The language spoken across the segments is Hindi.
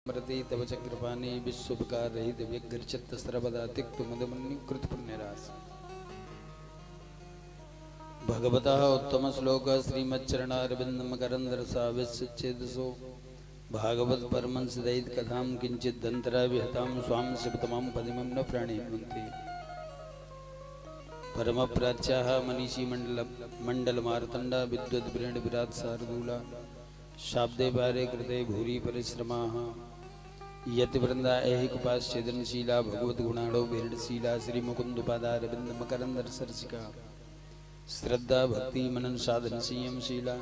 मृति तव चक्रपाणी विश्वकार रहित व्यग्रचित्त सर्वदा तिक्त मदमन्यु कृत पुण्यरास भगवतः उत्तम श्लोक श्रीमच्चरणारविंद मकरंदरसा विश्वच्छेदसो भागवत परमंस दयित कथां किंचित दंतरा विहतां स्वां शिवतमां पदिमं न प्राणीवन्ति परम प्राच्याः मनीषी मंडल मार्तंडा विद्वद् वृण विराट शार्दूला शाब्दे पारे कृते भूरि परिश्रमाः यति वृंदा ऐहिक उपास छेदनशीला भगवत गुणाढ़ो विहृणशीला श्री मुकुंद पादारविंद मकरंदर सरसिका श्रद्धा भक्ति मनन साधन संयमशीला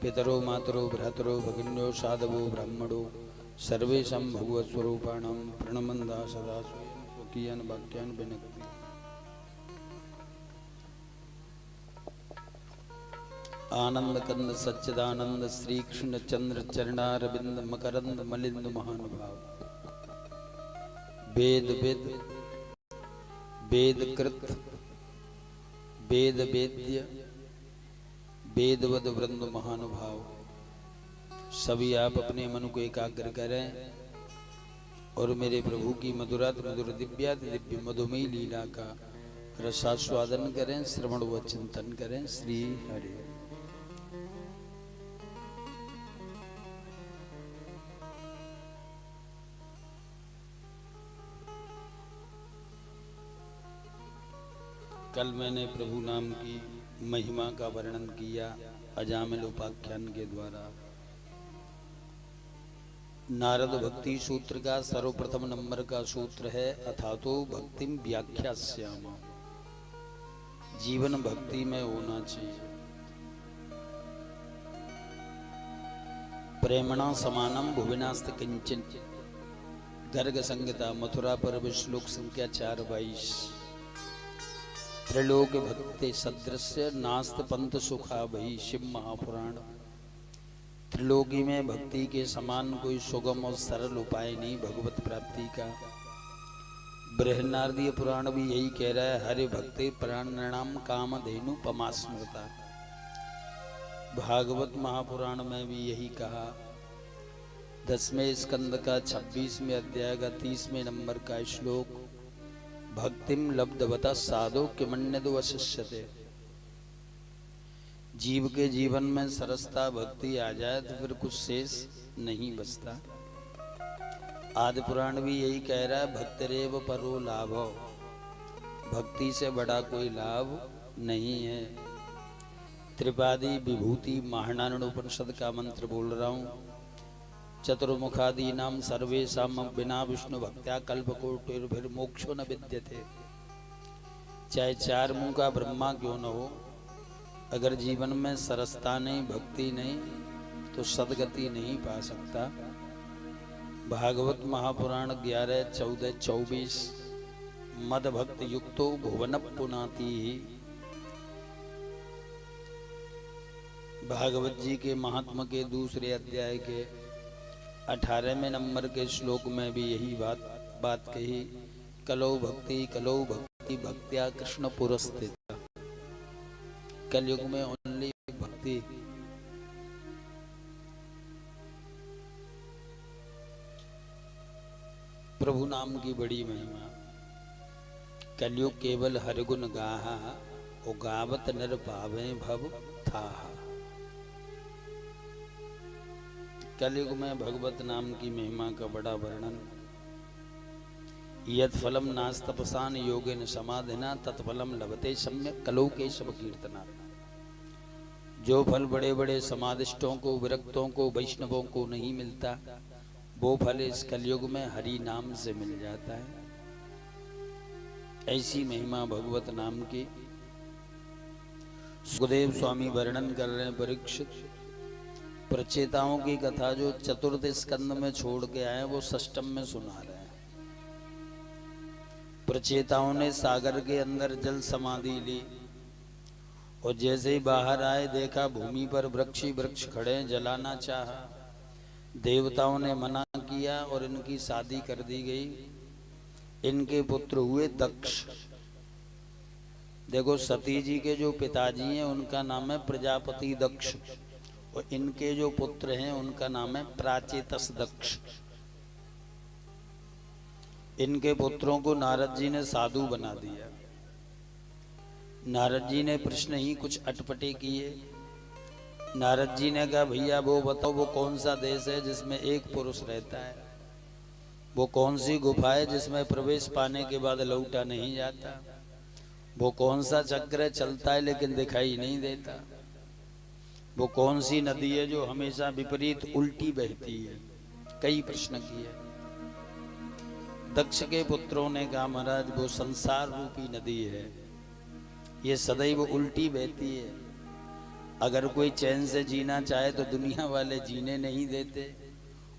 पितरो मातरो भ्रातरो भगिन्यो साधवो ब्राह्मणो सर्वेषां भगवत स्वरूपाणां प्रणमन्दा सदा स्वयं स्वकीयान् वाक्यान् विनक्ति आनंद कंद सच्चिदानंद श्री कृष्ण चंद्र चरणारविंद मकरंद मलिंद महानुभाव वेद वेद वेद कृत वेद वेद्य वेदवद वृंद महानुभाव सभी आप अपने मन को एकाग्र करें और मेरे प्रभु की मधुरात मधुर दिव्याति दिव्य मधुमयी लीला का रसास्वादन करें, श्रवण व चिंतन करें। श्री हरि। कल मैंने प्रभु नाम की महिमा का वर्णन किया अजामिल उपाख्यान के द्वारा। नारद भक्ति सूत्र का सर्वप्रथम नंबर का सूत्र है अथातो भक्तिम व्याख्यास्यामः। जीवन भक्ति में होना चाहिए। प्रेमणा समानम भुविनास्त किंचन। गर्ग संहिता मथुरा पर्व श्लोक संख्या 4:22। त्रिलोक भक्ति सदृश्य नास्त पंथ सुखा भई। शिव महापुराण। त्रिलोकी में भक्ति के समान कोई सुगम और सरल उपाय नहीं भगवत प्राप्ति का। बृहन्नारदीय पुराण भी यही कह रहा है, हरि भक्ति प्राणानाम कामधेनु पमास्मृता। भागवत महापुराण में भी यही कहा। 10वें स्कंद का 26वें अध्याय का 30वें नंबर का श्लोक, भक्तिम लब्धवता साधो किमन्यदो वशिष्यते। जीव के जीवन में सरसता भक्ति आ जाए तो फिर कुछ शेष नहीं बचता। आदि पुराण भी यही कह रहा है, भक्तिरेव परो लाभो। भक्ति से बड़ा कोई लाभ नहीं है। त्रिपादी विभूति महानारायण उपनिषद का मंत्र बोल रहा हूँ। चतुर्मुखादी नाम सर्वेषां बिना विष्णु भक्त्या कल्पकोटिर्भिर्मोक्षो न विद्यते। चाहे 4 मुंह का ब्रह्मा क्यों न हो, अगर जीवन में सरसता नहीं, भक्ति नहीं, तो सदगति नहीं पा सकता। भागवत महापुराण 11:14-24। मद भक्त युक्तो भुवन पुनाति। भागवत जी के महात्मा के दूसरे अध्याय के 18वें नंबर के श्लोक में भी यही बात कही। कलो भक्ति भक्त्या कृष्ण पुरस्थित। कलयुग में ओनली भक्ति। प्रभु नाम की बड़ी महिमा। कलयुग केवल हरिगुण गाहा, ओ गावत नर पावे भव थाहा। कलयुग में भगवत नाम की महिमा का बड़ा वर्णन। यद फलम नास तपसान योगेन समाधिना तत्फलम लभते सम्यक कलो केशव कीर्तना। जो फल बड़े बड़े समाधिष्टों को, विरक्तों को, वैष्णवों को नहीं मिलता, वो फल इस कलयुग में हरि नाम से मिल जाता है। ऐसी महिमा भगवत नाम की सुखदेव स्वामी वर्णन कर रहे हैं। परीक्षित प्रचेताओं की कथा जो चतुर्थ स्कंद में छोड़ के आए, वो षष्ठम में सुना रहे हैं। प्रचेताओं ने सागर के अंदर जल समाधि ली और जैसे ही बाहर आए देखा भूमि पर वृक्ष ही वृक्ष खड़े, जलाना चाहा। देवताओं ने मना किया और इनकी शादी कर दी गई। इनके पुत्र हुए दक्ष। देखो, सती जी के जो पिताजी हैं उनका नाम है प्रजापति दक्ष, और इनके जो पुत्र हैं उनका नाम है प्राचेतस दक्ष। इनके पुत्रों को नारद जी ने साधु बना दिया। नारद जी ने प्रश्न ही कुछ अटपटे किए। नारद जी ने कहा भैया वो बताओ वो कौन सा देश है जिसमें एक पुरुष रहता है, वो कौन सी गुफा है जिसमें प्रवेश पाने के बाद लौटा नहीं जाता, वो कौन सा चक्र चलता है लेकिन दिखाई नहीं देता, वो कौन सी नदी है जो हमेशा विपरीत उल्टी बहती है। कई प्रश्न किए। दक्ष के पुत्रों ने कहा महाराज वो संसार रूपी नदी है, ये सदैव उल्टी बहती है। अगर कोई चैन से जीना चाहे तो दुनिया वाले जीने नहीं देते,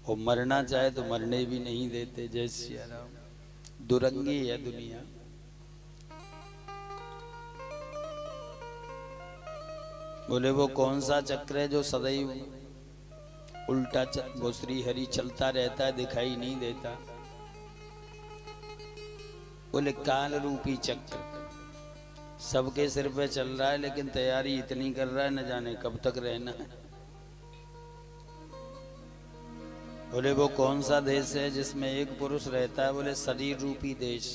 और मरना चाहे तो मरने भी नहीं देते। जय सिया राम। दुरंगी है दुनिया। बोले वो कौन सा चक्र है जो सदैव उल्टा वो श्री हरि चलता रहता है, दिखाई नहीं देता। बोले काल रूपी चक्र सबके सिर पे चल रहा है, लेकिन तैयारी इतनी कर रहा है न जाने कब तक रहना है। बोले वो कौन सा देश है जिसमें एक पुरुष रहता है? बोले शरीर रूपी देश।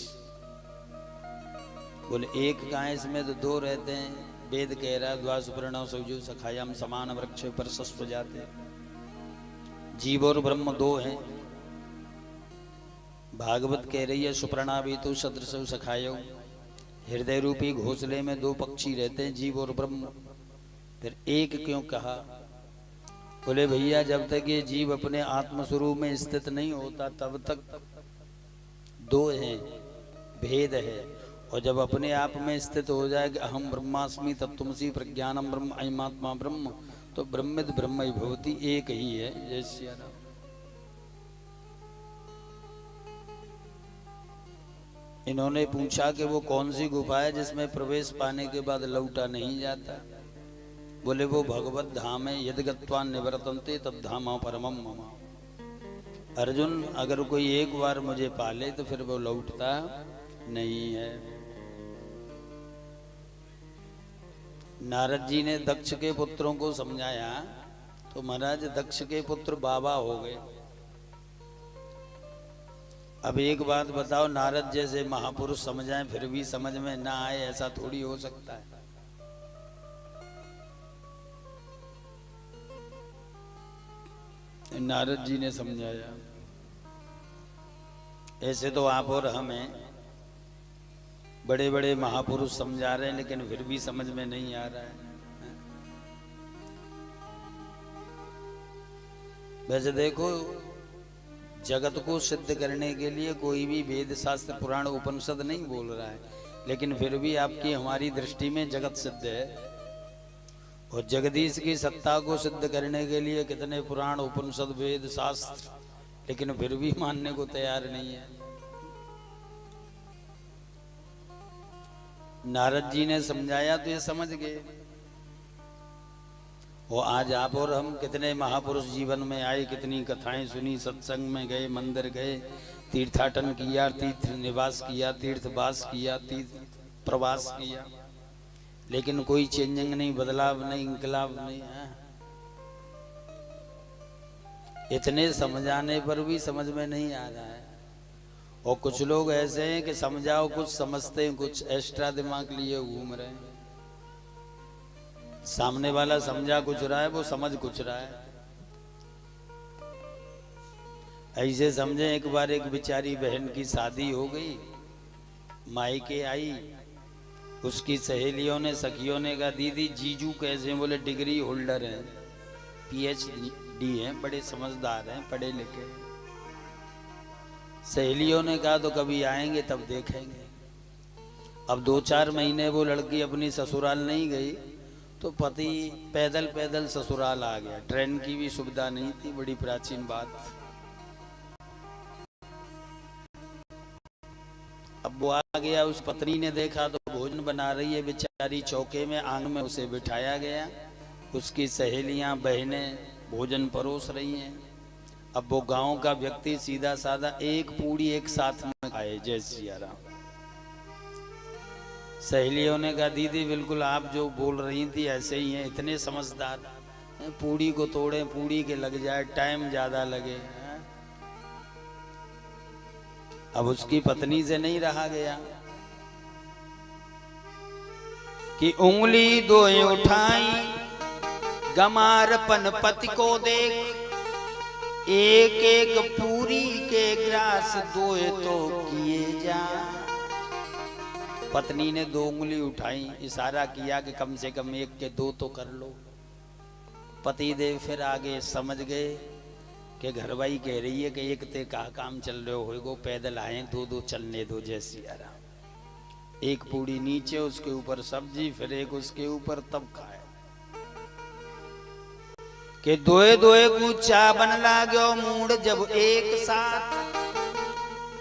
बोले एक कहाँ, इसमें तो दो रहते हैं। वेद कह रहा है द्वासुपर्णो सौजो सखायाम समान वृक्ष पर सस्व जाते। जीव और ब्रह्म दो हैं। भागवत कह रही है सुपर्णा भी तो सदृश सखायो। हृदय रूपी घोंसले में दो पक्षी रहते हैं, जीव और ब्रह्म। फिर एक क्यों कहा? बोले भैया जब तक ये जीव अपने आत्मस्वरूप में स्थित नहीं होता तब तक दो हैं, भेद है। और जब अपने आप में स्थित हो जाए कि अहम ब्रह्मास्मि तत्त्वमसि प्रज्ञानम ब्रह्म अयमात्मा ब्रह्म, तो ब्रह्मित ब्रह्म भवति, एक ही है। जय श्री राम। इन्होंने पूछा कि वो कौन सी गुफा है जिसमें प्रवेश पाने के बाद लौटा नहीं जाता? बोले वो भगवत धाम है। यदि गत्वा निवर्तन्ते तद धाम परमम मम। अर्जुन अगर कोई एक बार मुझे पाले तो फिर वो लौटता नहीं है। नारद जी ने दक्ष के पुत्रों को समझाया तो महाराज दक्ष के पुत्र बाबा हो गए। अब एक बात बताओ, नारद जैसे महापुरुष समझाएं फिर भी समझ में ना आए, ऐसा थोड़ी हो सकता है। नारद जी ने समझाया। ऐसे तो आप और हमें बड़े बड़े महापुरुष समझा रहे हैं, लेकिन फिर भी समझ में नहीं आ रहा है। वैसे देखो, जगत को सिद्ध करने के लिए कोई भी वेद शास्त्र पुराण उपनिषद नहीं बोल रहा है, लेकिन फिर भी आपकी हमारी दृष्टि में जगत सिद्ध है। और जगदीश की सत्ता को सिद्ध करने के लिए कितने पुराण उपनिषद वेद शास्त्र, लेकिन फिर भी मानने को तैयार नहीं है। नारद जी ने समझाया तो ये समझ गए। वो आज आप और हम कितने महापुरुष जीवन में आए, कितनी कथाएं सुनी, सत्संग में गए, मंदिर गए, तीर्थाटन किया, तीर्थ निवास किया, तीर्थवास किया, तीर्थ प्रवास किया, लेकिन कोई चेंजिंग नहीं, बदलाव नहीं, इंकलाब नहीं है। इतने समझाने पर भी समझ में नहीं आ रहा है। और कुछ लोग ऐसे हैं कि समझाओ कुछ, समझते हैं कुछ, एक्स्ट्रा दिमाग लिए घूम रहे हैं। सामने वाला समझा कुछ रहा है, वो समझ कुछ रहा है। ऐसे समझे एक बार एक बेचारी बहन की शादी हो गई, मायके आई, उसकी सहेलियों ने सखियों ने कहा दीदी जीजू कैसे हैं? बोले डिग्री होल्डर हैं, PhD हैं, बड़े समझदार हैं, पढ़े लिखे। सहेलियों ने कहा तो कभी आएंगे तब देखेंगे। अब 2-4 महीने वो लड़की अपनी ससुराल नहीं गई तो पति पैदल पैदल ससुराल आ गया। ट्रेन की भी सुविधा नहीं थी, बड़ी प्राचीन बात। अब वो आ गया, उस पत्नी ने देखा तो भोजन बना रही है बेचारी चौके में, आंग में उसे बिठाया गया। उसकी सहेलियां बहनें भोजन परोस रही हैं। अब वो गांव का व्यक्ति सीधा साधा एक पूड़ी एक साथ में खाए। जय सिया राम। सहेलियों ने कहा दीदी बिल्कुल आप जो बोल रही थी ऐसे ही हैं, इतने समझदार, पूड़ी को तोड़े, पूड़ी के लग जाए, टाइम ज्यादा लगे। अब उसकी पत्नी से नहीं रहा गया कि उंगली दोए उठाई, गमारपन पति को देख, एक एक पूरी के ग्रास दोए तो किए जा। पत्नी ने 2 उंगली उठाई, इशारा किया कि कम से कम 1 के 2 तो कर लो। पति देव फिर आगे समझ गए कि घरवाई कह रही है कि 1 ते का काम चल रहे होगो, पैदल आए, 2 चलने दो जैसी आराम। 1 पूड़ी नीचे, उसके ऊपर सब्जी, फिर 1 उसके ऊपर, तब खाए के दोए दोए गुच्छा बन लागो मूड जब एक साथ,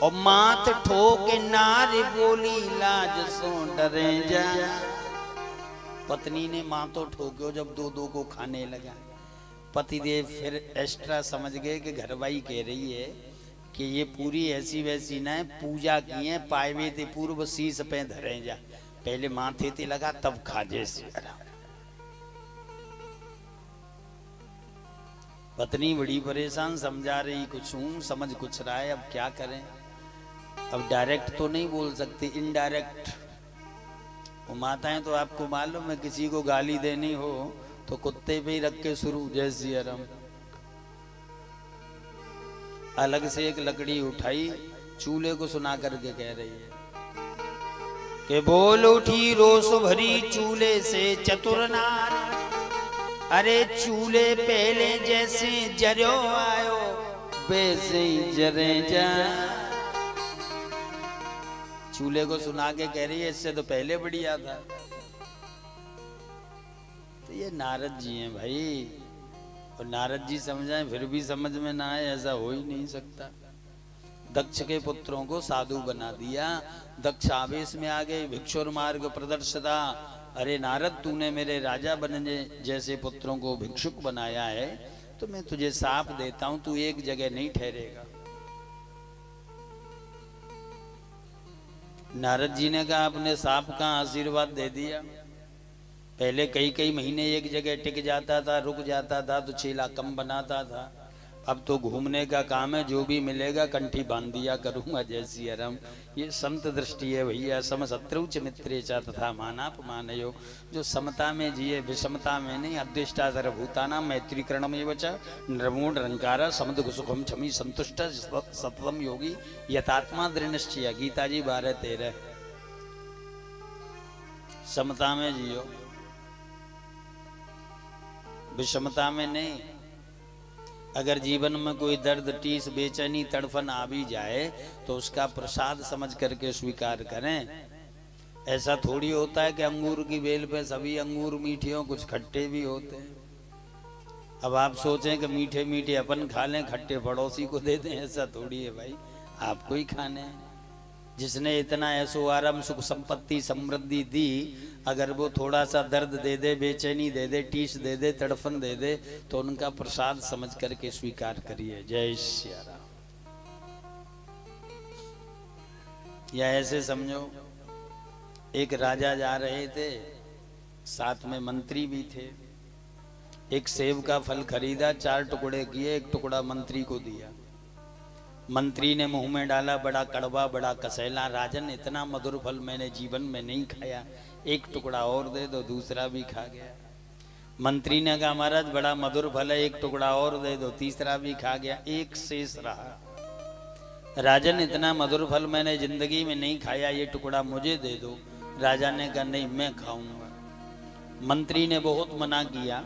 और मात ठोके नारी बोली लाज सो डरे जा। पत्नी ने मातो ठोक्यो जब 2 को खाने लगा। पतिदेव फिर एक्स्ट्रा समझ गए कि घरवाई कह रही है कि ये पूरी ऐसी वैसी ना है, पूजा की है, पायवे ते पूर्व शीश पे धरे जा, पहले माथे ते लगा तब खा जैसे। पत्नी बड़ी परेशान, समझा रही कुछ हूं, समझ कुछ रहा है, अब क्या करें। अब डायरेक्ट तो नहीं बोल सकते, इनडायरेक्ट। वो माताएं तो आपको मालूम है, किसी को गाली देनी हो तो कुत्ते पे ही रख के शुरू, जय श्री राम। अलग से एक लकड़ी उठाई, चूल्हे को सुना करके कह रही है कि बोल उठी रोष भरी चूल्हे से चतुर नार, अरे चूल्हे पहले जैसे जरो आयो वैसे ही जरे जा। चूल्हे को सुना के कह रही है इससे तो पहले बढ़िया था। तो ये नारद जी हैं भाई, और नारद जी समझाएं फिर भी समझ में ना आए, ऐसा हो ही नहीं सकता। दक्ष के पुत्रों को साधु बना दिया। दक्ष आवेश में आ गए, भिक्षुर मार्ग प्रदर्शता, अरे नारद तूने मेरे राजा बनने जैसे पुत्रों को भिक्षुक बनाया है, तो मैं तुझे साप देता हूं, तू एक जगह नहीं ठहरेगा। नारद जी ने कहा आपने साप का आशीर्वाद दे दिया। पहले कई महीने एक जगह टिक जाता था, रुक जाता था तो चेला कम बनाता था। अब तो घूमने का काम है, जो भी मिलेगा कंठी बांध दिया करूंगा, जैसी आराम। ये संत दृष्टि है भैया। सम शत्रु च मित्रे च तथा मानाप मानयो, जो समता में जिए, विषमता में नहीं। अदृष्टा सर्वभूताना मैत्रीकरण में वच निर्मूढ़ रंकारा समद सुखम छमी संतुष्ट सततम योगी यथात्मा दृढ़ निश्चय। गीता जी 12:13। समता में जियो, विषमता में नहीं। अगर जीवन में कोई दर्द, टीस, बेचैनी, तड़फन आ भी जाए तो उसका प्रसाद समझ करके स्वीकार करें। ऐसा थोड़ी होता है कि अंगूर की बेल पे सभी अंगूर मीठे हों, कुछ खट्टे भी होते हैं। अब आप सोचें कि मीठे मीठे अपन खा लें, खट्टे पड़ोसी को दे दें, ऐसा थोड़ी है भाई, आपको ही खाने हैं। जिसने इतना ऐसो आराम, सुख, संपत्ति, समृद्धि दी, अगर वो थोड़ा सा दर्द दे दे, बेचैनी दे दे, टीस दे दे, तड़फन दे दे, तो उनका प्रसाद समझ करके स्वीकार करिए। जय श्री राम। या ऐसे समझो, एक राजा जा रहे थे, साथ में मंत्री भी थे। एक सेब का फल खरीदा, 4 टुकड़े किए, 1 टुकड़ा मंत्री को दिया। मंत्री ने मुंह में डाला, बड़ा कड़वा, बड़ा कसैला। राजन, इतना मधुर फल मैंने जीवन में नहीं खाया, 1 टुकड़ा और दे दो। दूसरा भी खा गया। मंत्री ने कहा महाराज बड़ा मधुर फल है, 1 टुकड़ा और दे दो। तीसरा भी खा गया, 1 शेष रहा। राजन, इतना मधुर फल मैंने जिंदगी में नहीं खाया, ये टुकड़ा मुझे दे दो। राजा ने कहा नहीं, मैं खाऊंगा। मंत्री ने बहुत मना किया,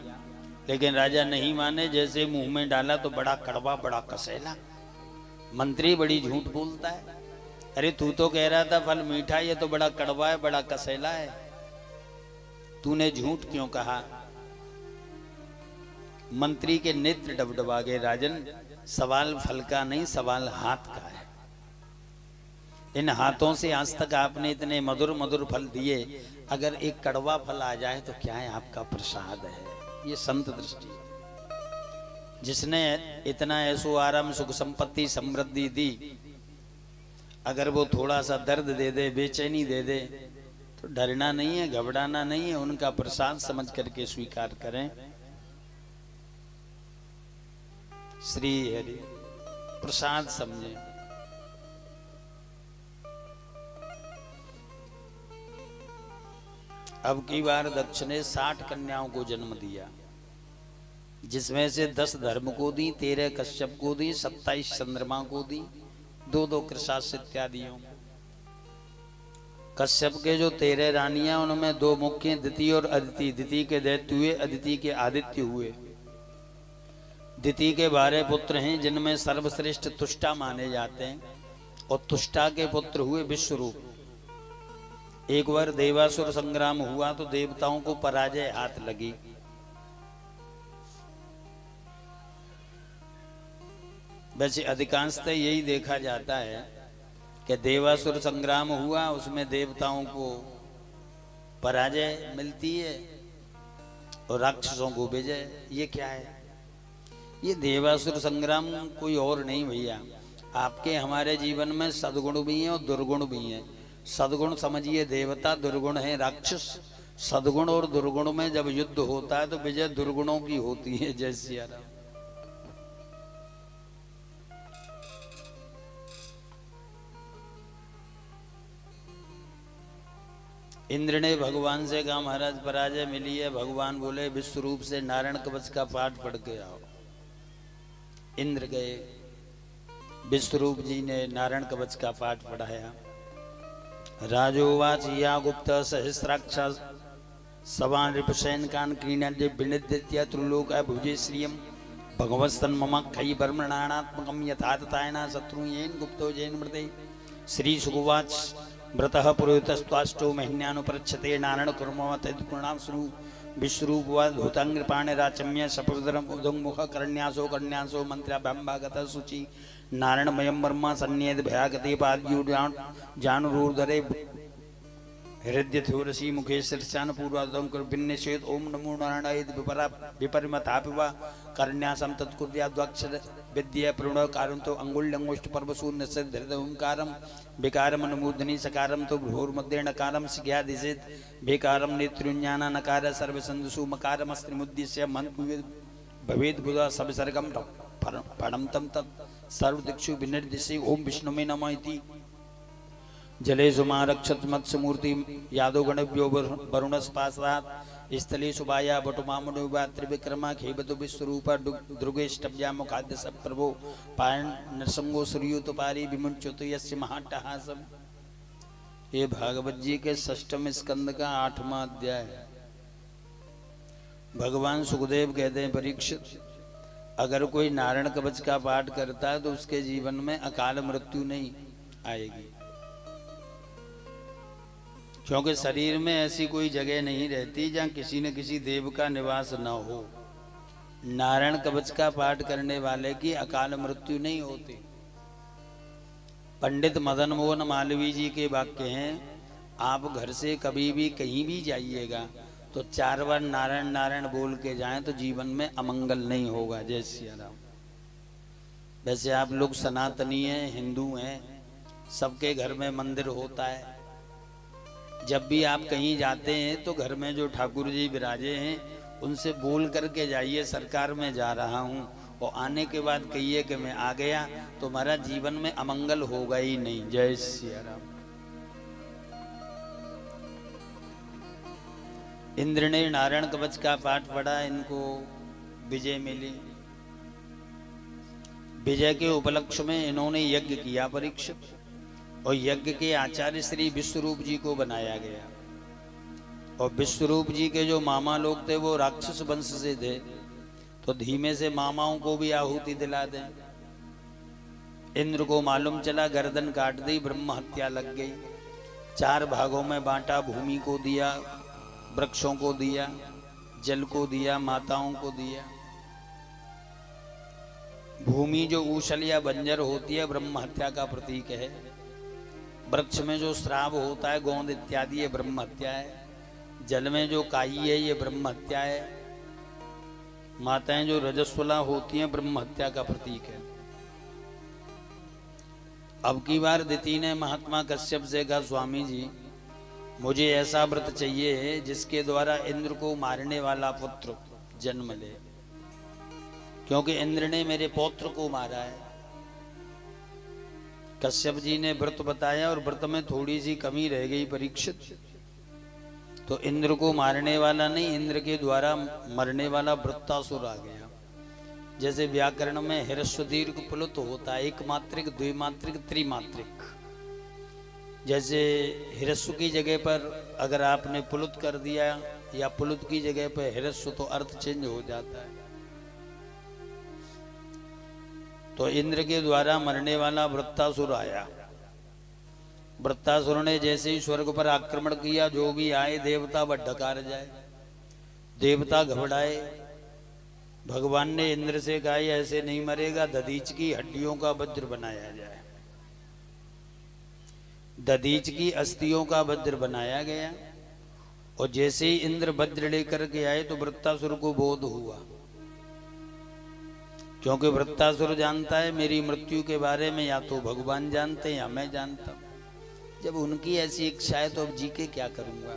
लेकिन राजा नहीं माने। जैसे मुंह में डाला तो बड़ा कड़वा, बड़ा कसैला। मंत्री बड़ी झूठ बोलता है, अरे तू तो कह रहा था फल मीठा, ये तो बड़ा कड़वा है, बड़ा कसैला है, तूने झूठ क्यों कहा? मंत्री के नेत्र डबडबा गए। राजन, सवाल फल का नहीं, सवाल हाथ का है। इन हाथों से आज तक आपने इतने मधुर मधुर फल दिए, अगर एक कड़वा फल आ जाए तो क्या है? आपका प्रसाद है। ये संत दृष्टि। जिसने इतना ऐसो आराम, सुख, संपत्ति, समृद्धि दी, अगर वो थोड़ा सा दर्द दे दे, बेचैनी दे दे, तो डरना नहीं है, घबराना नहीं है, उनका प्रसाद समझ करके स्वीकार करें। श्री हरि प्रसाद समझे। अब की बार दक्ष ने 60 कन्याओं को जन्म दिया, जिसमें से 10 धर्म को दी, 13 कश्यप को दी, 27 चंद्रमा को दी, 2 कृशास इत्यादियों। कश्यप के जो 13 रानियां, उनमें 2 मुख्य, दिति और अदिति। दिति के दैत्य हुए, अदिति के आदित्य हुए। दिति के 12 पुत्र हैं, जिनमें सर्वश्रेष्ठ तुष्टा माने जाते हैं, और तुष्टा के पुत्र हुए विश्वरूप। एक बार देवासुर संग्राम हुआ तो देवताओं को पराजय हाथ लगी। वैसे अधिकांशतः यही देखा जाता है कि देवासुर संग्राम हुआ, उसमें देवताओं को पराजय मिलती है और राक्षसों को विजय। ये क्या है? ये देवासुर संग्राम कोई और नहीं भैया, आपके हमारे जीवन में सद्गुण भी हैं और दुर्गुण भी हैं। सद्गुण समझिए देवता, दुर्गुण है राक्षस। सद्गुण और दुर्गुण में जब युद्ध होता है तो विजय दुर्गुणों की होती है। जय सिया राम। इंद्र ने भगवान से कहा महाराज पराजय मिली है। भगवान बोले विश्व रूप से नारायण कवच का पाठ पढ़ के आओ। इंद्र गए, विश्वरूप जी ने नारायण कवच का पाठ पढ़ाया। राजोवाच या गुप्त सहस्राक्ष सवान रिपुसैन कान क्रीणन्य विनिद्य त्रिलोक भुजे श्रियम भगवत्सन मम खई ब्रह्मणात्मकम यथाततायना शत्रुयेन गुप्तो जैन मृते। श्री सुगुवाच व्रतः पुरोहितस्त्वाष्टो महीन्यानुपृच्छते नारायण कुर्मः तत्पूर्णां सुनु विश्वरूपवाद भूतांग्रपाणे राचम्य सपुरधरम उदुंगमुख करण्यासो कन्यासो मंत्राभ्यंभागत शुचि नारायणमयम ब्रह्म सन्नियत भयागते पाद्यूर्जान जानूर्धरे हृदय थोरसी मुखे शीर्षान पूर्वादं कुर्भिन्निषेध ओम नमो नारायणाय विपरिमतापिवा करण्यासम तत्कुर्याद्वाक्षर विद्या प्रणव कारं तो अंगुल्यंगुष्ठ पर्वसून निषेध ओंकारम विकारम अनुमूर्धनि सकारम तो भ्रूर्मध्ये नकारम सिज्ञा दिशेत बेकारम नेत्रुञ्जान नकार सर्वसंदसु मकारम अस्त्रिमुद्दिश्य मन भवेद बुधा सबसर्गम पढ़म तम तत् सर्वदिक्षु विनिर्दिशे ओम विष्णुमे नमः इति। जले सुमारक्षत मत्स्यमूर्ति यादव गणभ्यो वरुणस्पासात् स्थले सुबाया बटुमामुनुवा त्रिविक्रमा खेबतु विश्वरूप दुर्गेष्टव्या मुखाद्य सब प्रभो पायन नरसंगो सूर्योत पारी विमुंचुत यस्य महाट्टहासम। ये भागवत जी के 6वें स्कंद का 8वां अध्याय है। भगवान सुखदेव कहते हैं परीक्षित, अगर कोई नारायण कवच का पाठ करता है तो उसके जीवन में अकाल मृत्यु नहीं आएगी, क्योंकि शरीर में ऐसी कोई जगह नहीं रहती जहां किसी न किसी देव का निवास न हो। नारायण कवच का पाठ करने वाले की अकाल मृत्यु नहीं होती। पंडित मदन मोहन मालवीय जी के वाक्य हैं, आप घर से कभी भी कहीं भी जाइएगा तो 4 बार नारायण नारायण बोल के जाएं तो जीवन में अमंगल नहीं होगा। जय सिया राम। वैसे आप लोग सनातनी हैं, हिंदू हैं, सबके घर में मंदिर होता है। जब भी आप कहीं जाते हैं तो घर में जो ठाकुर जी विराजे हैं उनसे बोल करके जाइए सरकार में जा रहा हूँ, और आने के बाद कहिए कि मैं आ गया, तो हमारा जीवन में अमंगल होगा ही नहीं। जय सिया राम। इंद्र ने नारायण कवच का पाठ पढ़ा, इनको विजय मिली। विजय के उपलक्ष्य में इन्होंने यज्ञ किया परीक्षित, और यज्ञ के आचार्य श्री विश्वरूप जी को बनाया गया। और विश्वरूप जी के जो मामा लोग थे वो राक्षस वंश से थे, तो धीमे से मामाओं को भी आहुति दिला दें। इंद्र को मालूम चला, गर्दन काट दी, ब्रह्म हत्या लग गई। 4 भागों में बांटा, भूमि को दिया, वृक्षों को दिया, जल को दिया, माताओं को दिया। भूमि जो ऊषल या बंजर होती है ब्रह्म हत्या का प्रतीक है। वृक्ष में जो श्राप होता है गोंद इत्यादि ये ब्रह्म हत्या है। जल में जो काई है ये ब्रह्म हत्या है। माताएं जो रजस्वला होती हैं ब्रह्म हत्या का प्रतीक है। अब की बार दिति ने महात्मा कश्यप से कहा, स्वामी जी मुझे ऐसा व्रत चाहिए जिसके द्वारा इंद्र को मारने वाला पुत्र जन्म ले, क्योंकि इंद्र ने मेरे पौत्र को मारा है। कश्यप जी ने व्रत बताया और व्रत में थोड़ी सी कमी रह गई परीक्षित। तो इंद्र को मारने वाला नहीं, इंद्र के द्वारा मरने वाला वृत्तासुर आ गया। जैसे व्याकरण में ह्रस्व दीर्घ प्लुत होता है, एक मात्रिक, द्विमात्रिक, त्रिमात्रिक। जैसे ह्रस्व की जगह पर अगर आपने प्लुत कर दिया या प्लुत की जगह पर ह्रस्व, तो अर्थ चेंज हो जाता है। तो इंद्र के द्वारा मरने वाला वृत्तासुर आया। वृत्तासुर ने जैसे ही स्वर्ग पर आक्रमण किया, जो भी आए देवता वह डकार जाए। देवता घबराए। भगवान ने इंद्र से कहा ऐसे नहीं मरेगा, दधीच की हड्डियों का वज्र बनाया जाए। दधीच की अस्थियों का वज्र बनाया गया। और जैसे ही इंद्र वज्र लेकर के आए तो वृत्तासुर को बोध हुआ, क्योंकि वृत्तासुर जानता है मेरी मृत्यु के बारे में या तो भगवान जानते हैं या मैं जानता हूं। जब उनकी ऐसी इच्छा है तो अब जी के क्या करूंगा।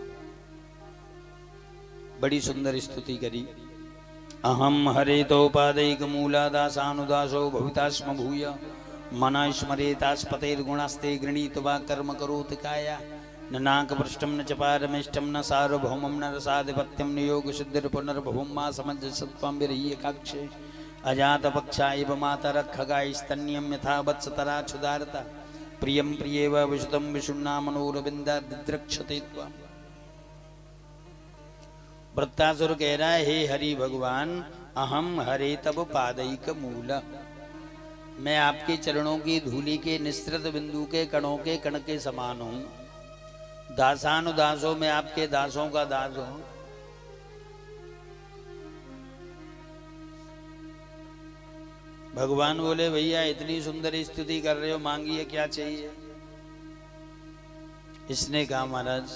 बड़ी सुंदर स्तुति करी। अहम हरे तो पादैक मूलादासानुदासो भवितास्म भूय मना स्मरेतास्पतेर गुणास्ते गृणीत वा कर्म करोति काया न नाक पृष्ठम न चपारमेष्टम न सार्वभौमम न रसाधिपत्यम न योग सिद्धिर पुनर्भवम मा समझ सत्वम विरह्य काक्षे अजात पक्षा इव मातर खगा स्तन्यम यथा वत्सतरा क्षुदारता प्रियम प्रियेव विशुद्धम विशुन्ना मनोरविंदा दिद्रक्षते त्वम्। वृत्तासुर कह रहा है, हे हरि भगवान, अहम हरे तब पादैक मूल, मैं आपके चरणों की धूलि के निस्सृत बिंदु के कणों के कण के समान हूं। दासानुदासों, मैं आपके दासों का दास हूं। भगवान बोले भैया इतनी सुंदर स्तुति कर रहे हो, मांगिए क्या चाहिए। इसने कहा महाराज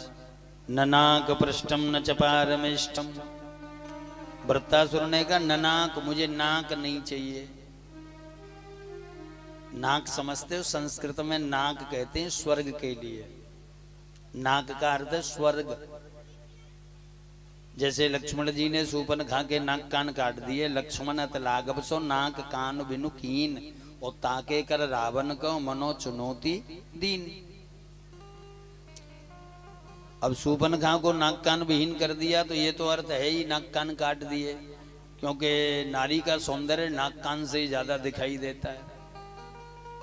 न नाक पृष्ठम न चपारमेष्टम। वृत्तासुर ने कहा न नाक, मुझे नाक नहीं चाहिए। नाक समझते हो, संस्कृत में नाक कहते हैं स्वर्ग के लिए। नाक का अर्थ है स्वर्ग। जैसे लक्ष्मण जी ने शूर्पणखा के नाक कान काट दिए। लक्ष्मण अत लाघव सो नाक कान बिनु कीन, और ताके कर रावण को मनो चुनौती दीन। अब शूर्पणखा को नाक कान विहीन कर दिया तो ये तो अर्थ है ही नाक कान काट दिए, क्योंकि नारी का सौंदर्य नाक कान से ही ज्यादा दिखाई देता है।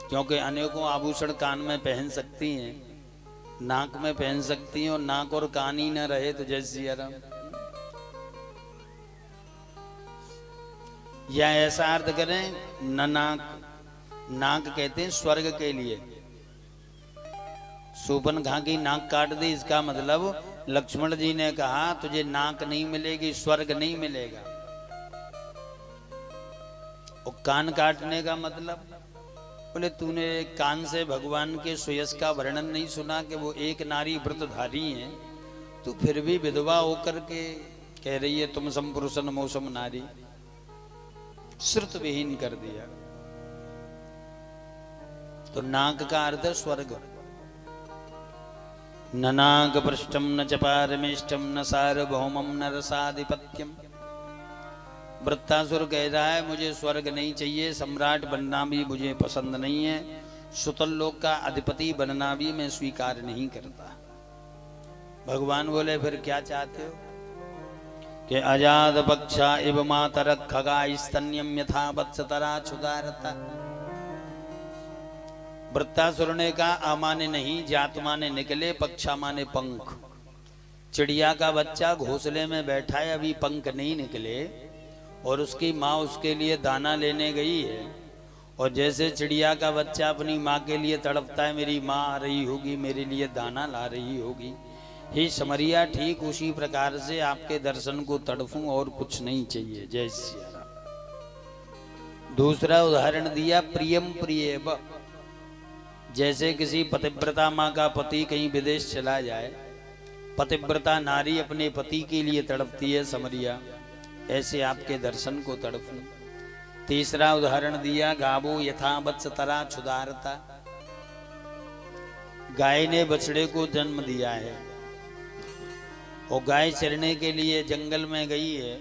क्योंकि अनेकों आभूषण कान में पहन सकती हैं, नाक में पहन सकती हैं, और नाक और कान ही न रहे तो जय सिया राम। या ऐसा अर्थ करें न नाक, नाक कहते हैं स्वर्ग के लिए। शूर्पणखा की नाक काट दी, इसका मतलब लक्ष्मण जी ने कहा तुझे नाक नहीं मिलेगी, स्वर्ग नहीं मिलेगा। और कान काटने का मतलब, बोले तूने कान से भगवान के सुयश का वर्णन नहीं सुना कि वो एक नारी व्रतधारी हैं, तू फिर भी विधवा होकर के कह रही है तुम संपुरुषन मौसम नारी। श्रुत विहीन कर दिया। तो नाक का अर्थ है स्वर्ग। न नाक पृष्ठम न चपारमेष्टम न सार्वभौमम न रसाधिपत्यम। वृत्तासुर कह रहा है मुझे स्वर्ग नहीं चाहिए, सम्राट बनना भी मुझे पसंद नहीं है, सुतल लोक का अधिपति बनना भी मैं स्वीकार नहीं करता। भगवान बोले फिर क्या चाहते हो कि अजात पक्षा इव मातर खगा स्तन्यम यथा वत्सतरा क्षुदारता। वृत्तासुर ने कहा आ माने नहीं, जात माने निकले, पक्षा माने पंख। चिड़िया का बच्चा घोंसले में बैठा है, अभी पंख नहीं निकले, और उसकी माँ उसके लिए दाना लेने गई है। और जैसे चिड़िया का बच्चा अपनी माँ के लिए तड़पता है, मेरी माँ आ रही होगी, मेरे लिए दाना ला रही होगी, हे समरिया ठीक उसी प्रकार से आपके दर्शन को तड़फूं और कुछ नहीं चाहिए। जय सिया राम। दूसरा उदाहरण दिया प्रियम प्रियेव। जैसे किसी पतिव्रता माँ का पति कहीं विदेश चला जाए, पतिव्रता नारी अपने पति के लिए तड़पती है समरिया, ऐसे आपके दर्शन को तड़फूं। तीसरा उदाहरण दिया गावो यथा वत्सतरा क्षुदारता। गाय ने बछड़े को जन्म दिया है और गाय चरने के लिए जंगल में गई है,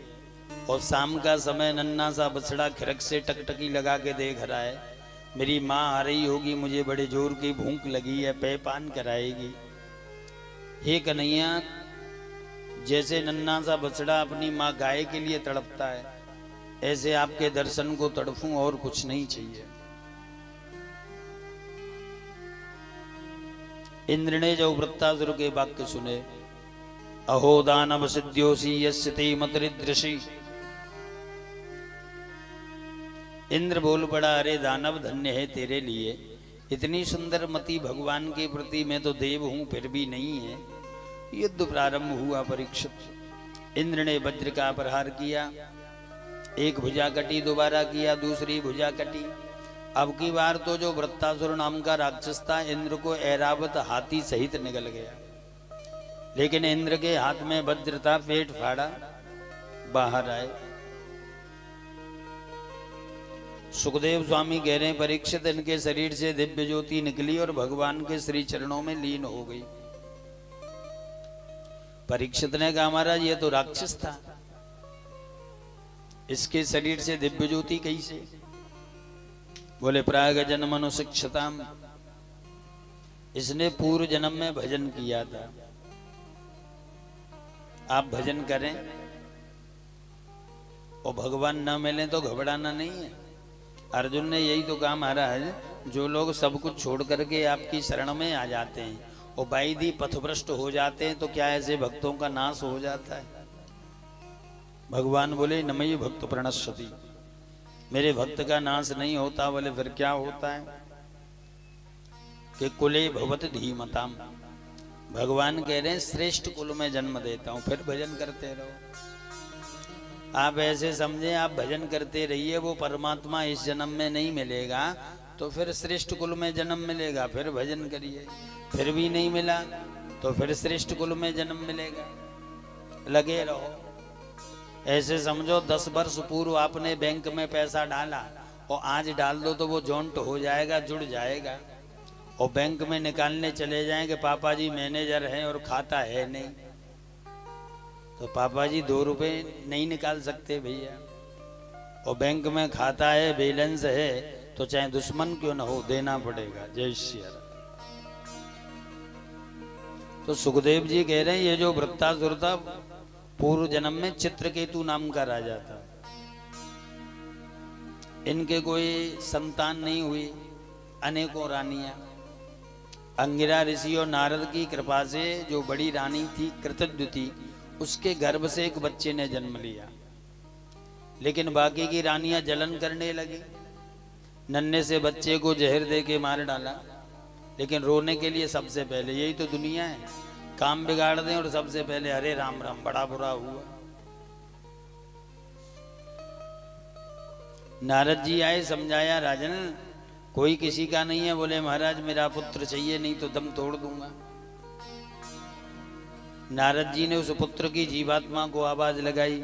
और शाम का समय नन्ना सा बछड़ा खिरक से टकटकी लगा के देख रहा है, मेरी माँ आ रही होगी, मुझे बड़े जोर की भूख लगी है, पेय पान कराएगी। हे कन्हैया जैसे नन्हा सा बछड़ा अपनी माँ गाय के लिए तड़पता है, ऐसे आपके दर्शन को तड़पूं, और कुछ नहीं चाहिए। इंद्र ने जो वृत्तासुर के वाक्य सुने, अहो दानव सिद्ध्योसी यस्य ते मतरिदृषि, इंद्र बोल पड़ा, अरे दानव धन्य है तेरे लिए, इतनी सुंदर मति भगवान के प्रति, मैं तो देव हूं फिर भी नहीं है। युद्ध प्रारंभ हुआ। परीक्षित इंद्र ने वज्र का प्रहार किया, एक भुजा कटी, दोबारा किया, दूसरी भुजा कटी। अब की बार तो जो वृत्तासुर नाम का राक्षस था, इंद्र को ऐरावत हाथी सहित निकल गया। लेकिन इंद्र के हाथ में वज्र था, पेट फाड़ा, बाहर आए। सुखदेव स्वामी कह रहे हैं, परीक्षित इनके शरीर से दिव्य ज्योति निकली और भगवान के श्री चरणों में लीन हो गई। परीक्षित ने कहा, महाराज ये तो राक्षस था, इसके शरीर से दिव्य ज्योति कैसे? बोले, प्राग जन्म अनुशिक्षताम, इसने पूर्व जन्म में भजन किया था। आप भजन करें और भगवान न मिले तो घबराना नहीं है। अर्जुन ने यही तो कहा, महाराज जो लोग सब कुछ छोड़ करके आपकी शरण में आ जाते हैं और बाईदी पथभ्रष्ट हो जाते हैं, तो क्या ऐसे भक्तों का नाश हो जाता है? भगवान बोले, नमयि भक्त प्रणश्यति, मेरे भक्त का नाश नहीं होता। बोले, फिर क्या होता है? कि कुले भवत धीमताम, भगवान कह रहे हैं श्रेष्ठ कुल में जन्म देता हूं, फिर भजन करते रहो। आप ऐसे समझे, आप भजन करते रहिए, वो परमात्मा इस जन्म में नहीं मिलेगा तो फिर श्रेष्ठ कुल में जन्म मिलेगा, फिर भजन करिए। फिर भी नहीं मिला तो फिर श्रेष्ठ कुल में जन्म मिलेगा, लगे रहो। ऐसे समझो 10 वर्ष पूर्व आपने बैंक में पैसा डाला और आज डाल दो तो वो जॉइंट हो जाएगा, जुड़ जाएगा। और बैंक में निकालने चले जाएंगे, पापा जी मैनेजर हैं और खाता है नहीं, तो पापा जी 2 रुपए नहीं निकाल सकते भैया। और बैंक में खाता है, बैलेंस है, तो चाहे दुश्मन क्यों ना हो देना पड़ेगा। जय श्री राम। तो सुखदेव जी कह रहे हैं, ये जो वृत्तासुर था पूर्व जन्म में चित्रकेतु नाम का राजा था। इनके कोई संतान नहीं हुई, अनेकों रानियां। अंगिरा ऋषि और नारद की कृपा से जो बड़ी रानी थी कृतद्युति, उसके गर्भ से एक बच्चे ने जन्म लिया। लेकिन बाकी की रानियां जलन करने लगी, नन्हे से बच्चे को जहर दे के मार डाला। लेकिन रोने के लिए सबसे पहले, यही तो दुनिया है, काम बिगाड़ दें और सबसे पहले हरे राम राम, बड़ा बुरा हुआ। नारद जी आए, समझाया, राजन कोई किसी का नहीं है। बोले, महाराज मेरा पुत्र चाहिए, नहीं तो दम तोड़ दूंगा। नारद जी ने उस पुत्र की जीवात्मा को आवाज लगाई,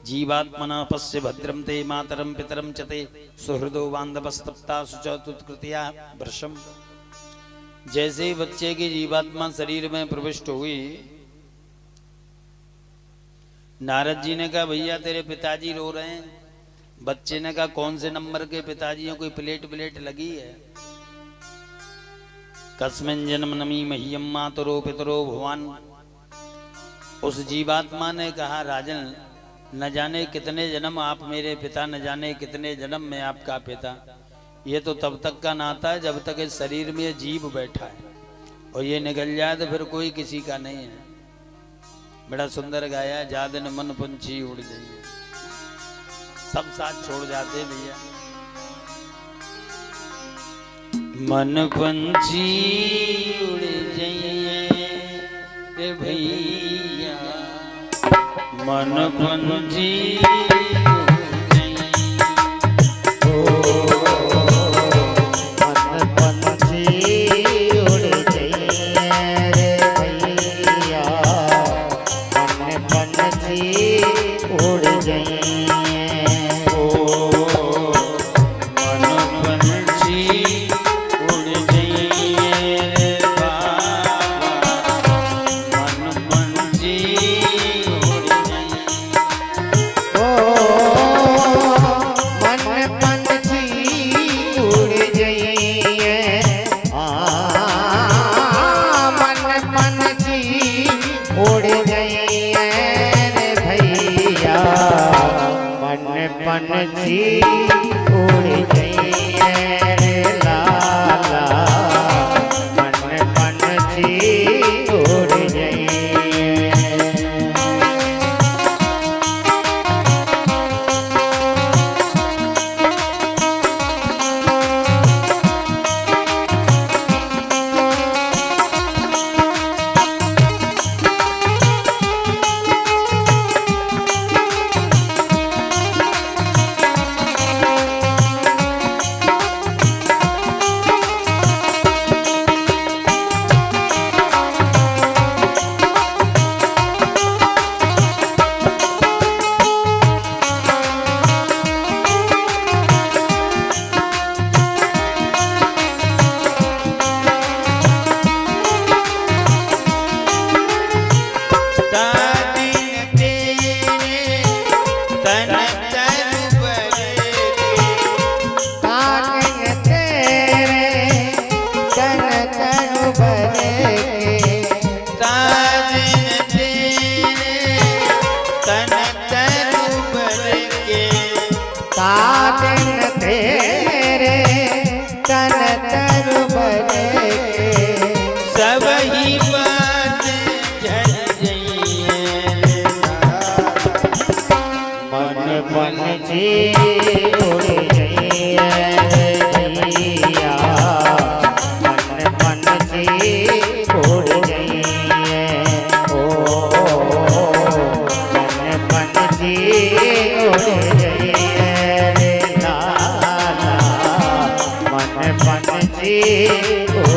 जीवात्मना पश्य भद्रम ते मातरम पितरम चते सुहृदो बांधवस्तप्ता सुचतुत्कृत्या भृशम। जैसे ही बच्चे की जीवात्मा शरीर में प्रविष्ट हुई, नारद जी ने कहा, भैया तेरे पिताजी रो रहे हैं। बच्चे ने कहा, कौन से नंबर के पिताजी हैं, कोई प्लेट लगी है? कस्मिन् जन्म नमी मह्यम मातरो पितरो भगवान। उस जीवात्मा ने कहा, राजन न जाने कितने जन्म आप मेरे पिता, न जाने कितने जन्म में आपका पिता। ये तो तब तक का नाता है जब तक इस शरीर में ये जीव बैठा है, और ये निकल जाए तो फिर कोई किसी का नहीं है। बड़ा सुंदर गाया, जा दिन मन पंछी उड़ जाइए, सब साथ छोड़ जाते भैया। मन पंछी उड़ जाइए रे भैया, मन पंछी Oh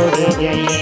उड़ जाइए।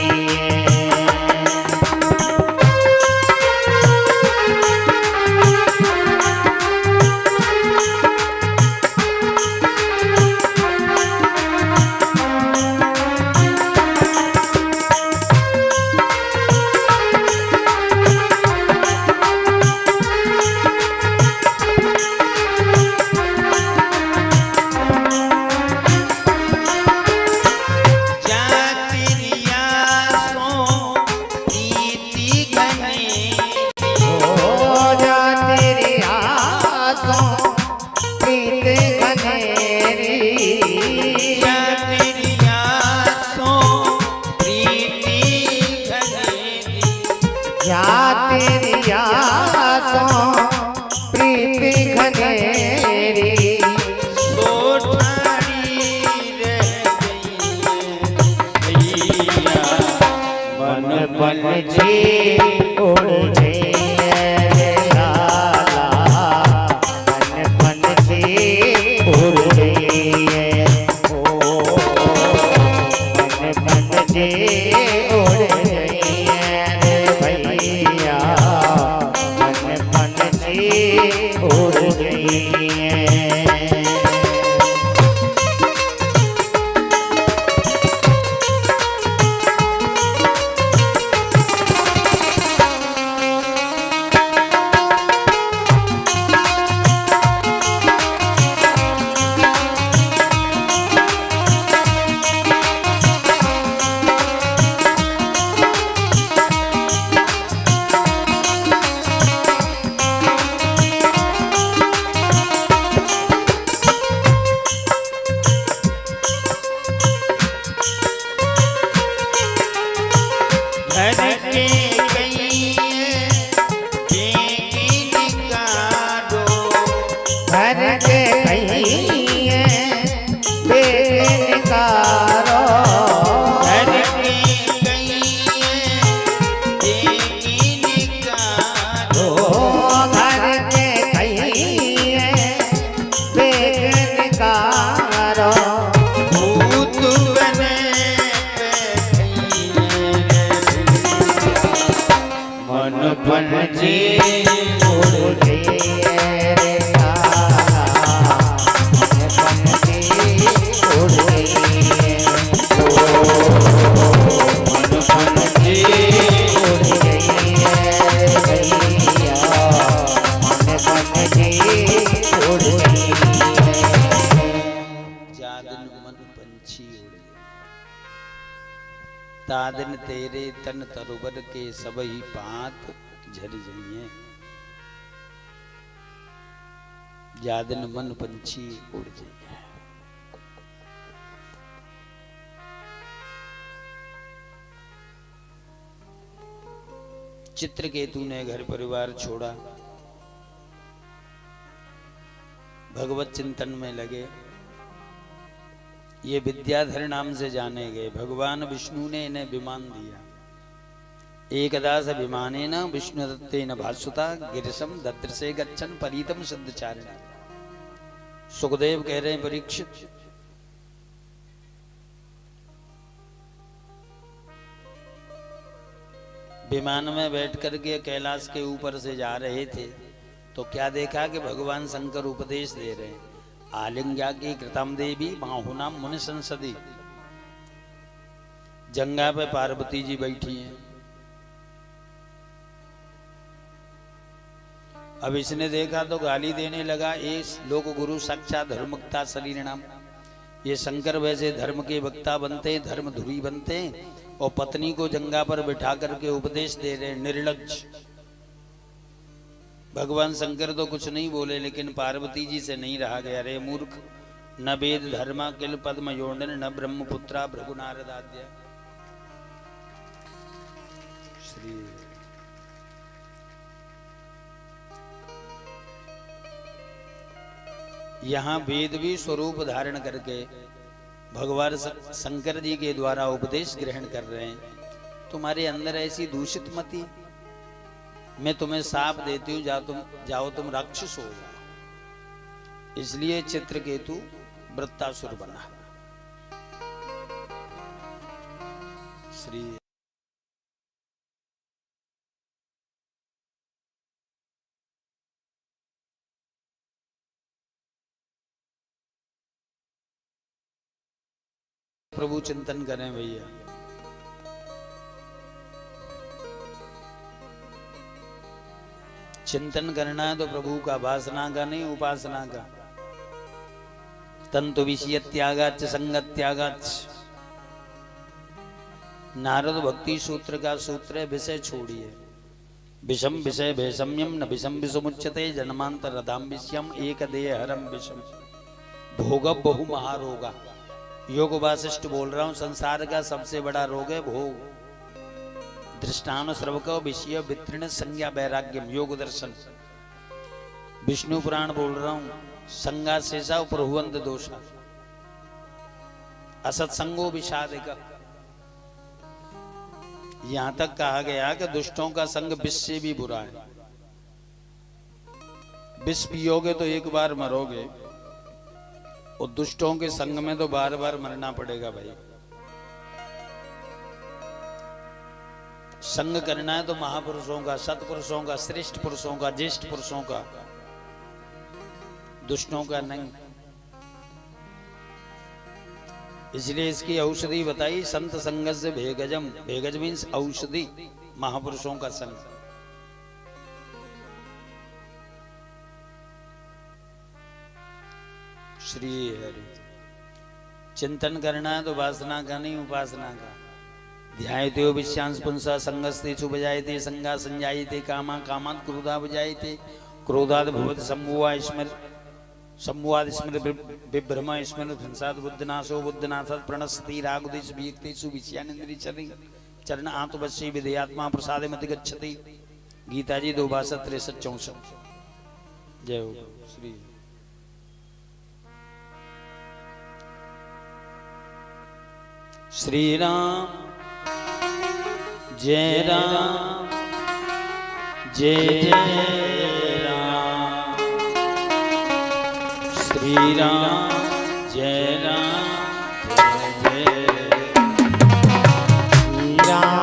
तादिन तेरे तन तरुबर के सबही पात झर जाइए। जादिन मन पंछी उड़ जाइए। चित्रकेतु ने घर परिवार छोड़ा, भगवत चिंतन में लगे। ये विद्याधर नाम से जाने गए। भगवान विष्णु ने इन्हें विमान दिया। एकदा स विमानेन विष्णुदत्तेन भासुता गिरिशम दद्रसे गच्छन् परीतम सिद्धचारिण। सुखदेव कह रहे हैं परीक्षित, विमान में बैठ करके कैलाश के ऊपर से जा रहे थे तो क्या देखा कि भगवान शंकर उपदेश दे रहे हैं। आलिंग्या की कृतम देवी बाहुना मुनि संसदी। जंगा पे पार्वती जी बैठी हैं। अब इसने देखा तो गाली देने लगा, ये लोक गुरु साक्षात धर्मक्ता शरीर नाम। ये शंकर वैसे धर्म के वक्ता बनते, धर्म धुरी बनते और पत्नी को जंगा पर बिठा करके उपदेश दे रहे, निर्लज्ज। भगवान शंकर तो कुछ नहीं बोले, लेकिन पार्वती जी से नहीं रहा गया। रे मूर्ख, न वेद धर्मा किल पद्म योनिन न ब्रह्मपुत्रा भृगुनारदाद्य। श्री यहाँ वेद भी स्वरूप धारण करके भगवान शंकर जी के द्वारा उपदेश ग्रहण कर रहे हैं। तुम्हारे अंदर ऐसी दूषित मति, मैं तुम्हें साप देती हूं, जाओ तुम राक्षस हो जाओ। इसलिए चित्रकेतु वृत्तासुर बना। श्री प्रभु चिंतन करें भैया। चिंतन करना है तो प्रभु का, वासना का नहीं, उपासना का। तंतु विषय त्यागाच संगत त्यागाच। नारद भक्ति सूत्र का सूत्र है, विषय छोड़िए। विषम विषय भैषम्यम न विषम विषमुच्यते जन्मांतर रदाम विषयम एक देह हरम विषम भोग बहु महारोगा। योग वासिष्ठ बोल रहा हूं, संसार का सबसे बड़ा रोग है भोग। दृष्टान श्रवक विषय वितृण संज्ञा वैराग्यम योग दर्शन। विष्णु पुराण बोल रहा हूं, संगा शेषा प्रहुवंत दोषा असत्संगो विषादिका। यहां तक कहा गया कि दुष्टों का संग विष से भी बुरा है। विष पियोगे तो एक बार मरोगे, और दुष्टों के संग में तो बार बार मरना पड़ेगा भाई। संग करना है तो महापुरुषों का, सत्पुरुषों का, श्रेष्ठ पुरुषों का, ज्येष्ठ पुरुषों का, दुष्टों का नहीं। इसलिए इसकी औषधि बताई, संत संग से भेगजम। भेगज मीन्स औषधि, महापुरुषों का संग। श्री हरि। चिंतन करना है तो वासना का नहीं, उपासना का। ध्यायते विश्यांस पुंसा संगस्ते सुभजायते संगा संजायते कामा कामात् क्रोधा भजायते क्रोधाद् भवति सम्मुवाद स्मृति विभ्रम स्मृति भ्रंसात् बुद्धनाशो बुद्धनाथात् प्रणश्यति रागद्वेष वियुक्तेषु विषयानिन्द्रिय चरण आत्मवश्य विधेयात्मा प्रसादे मति गच्छति। गीता जी 2:63-64। जय हो श्री। श्री राम जय राम जय जय राम। श्री राम जय राम जय जय। श्री राम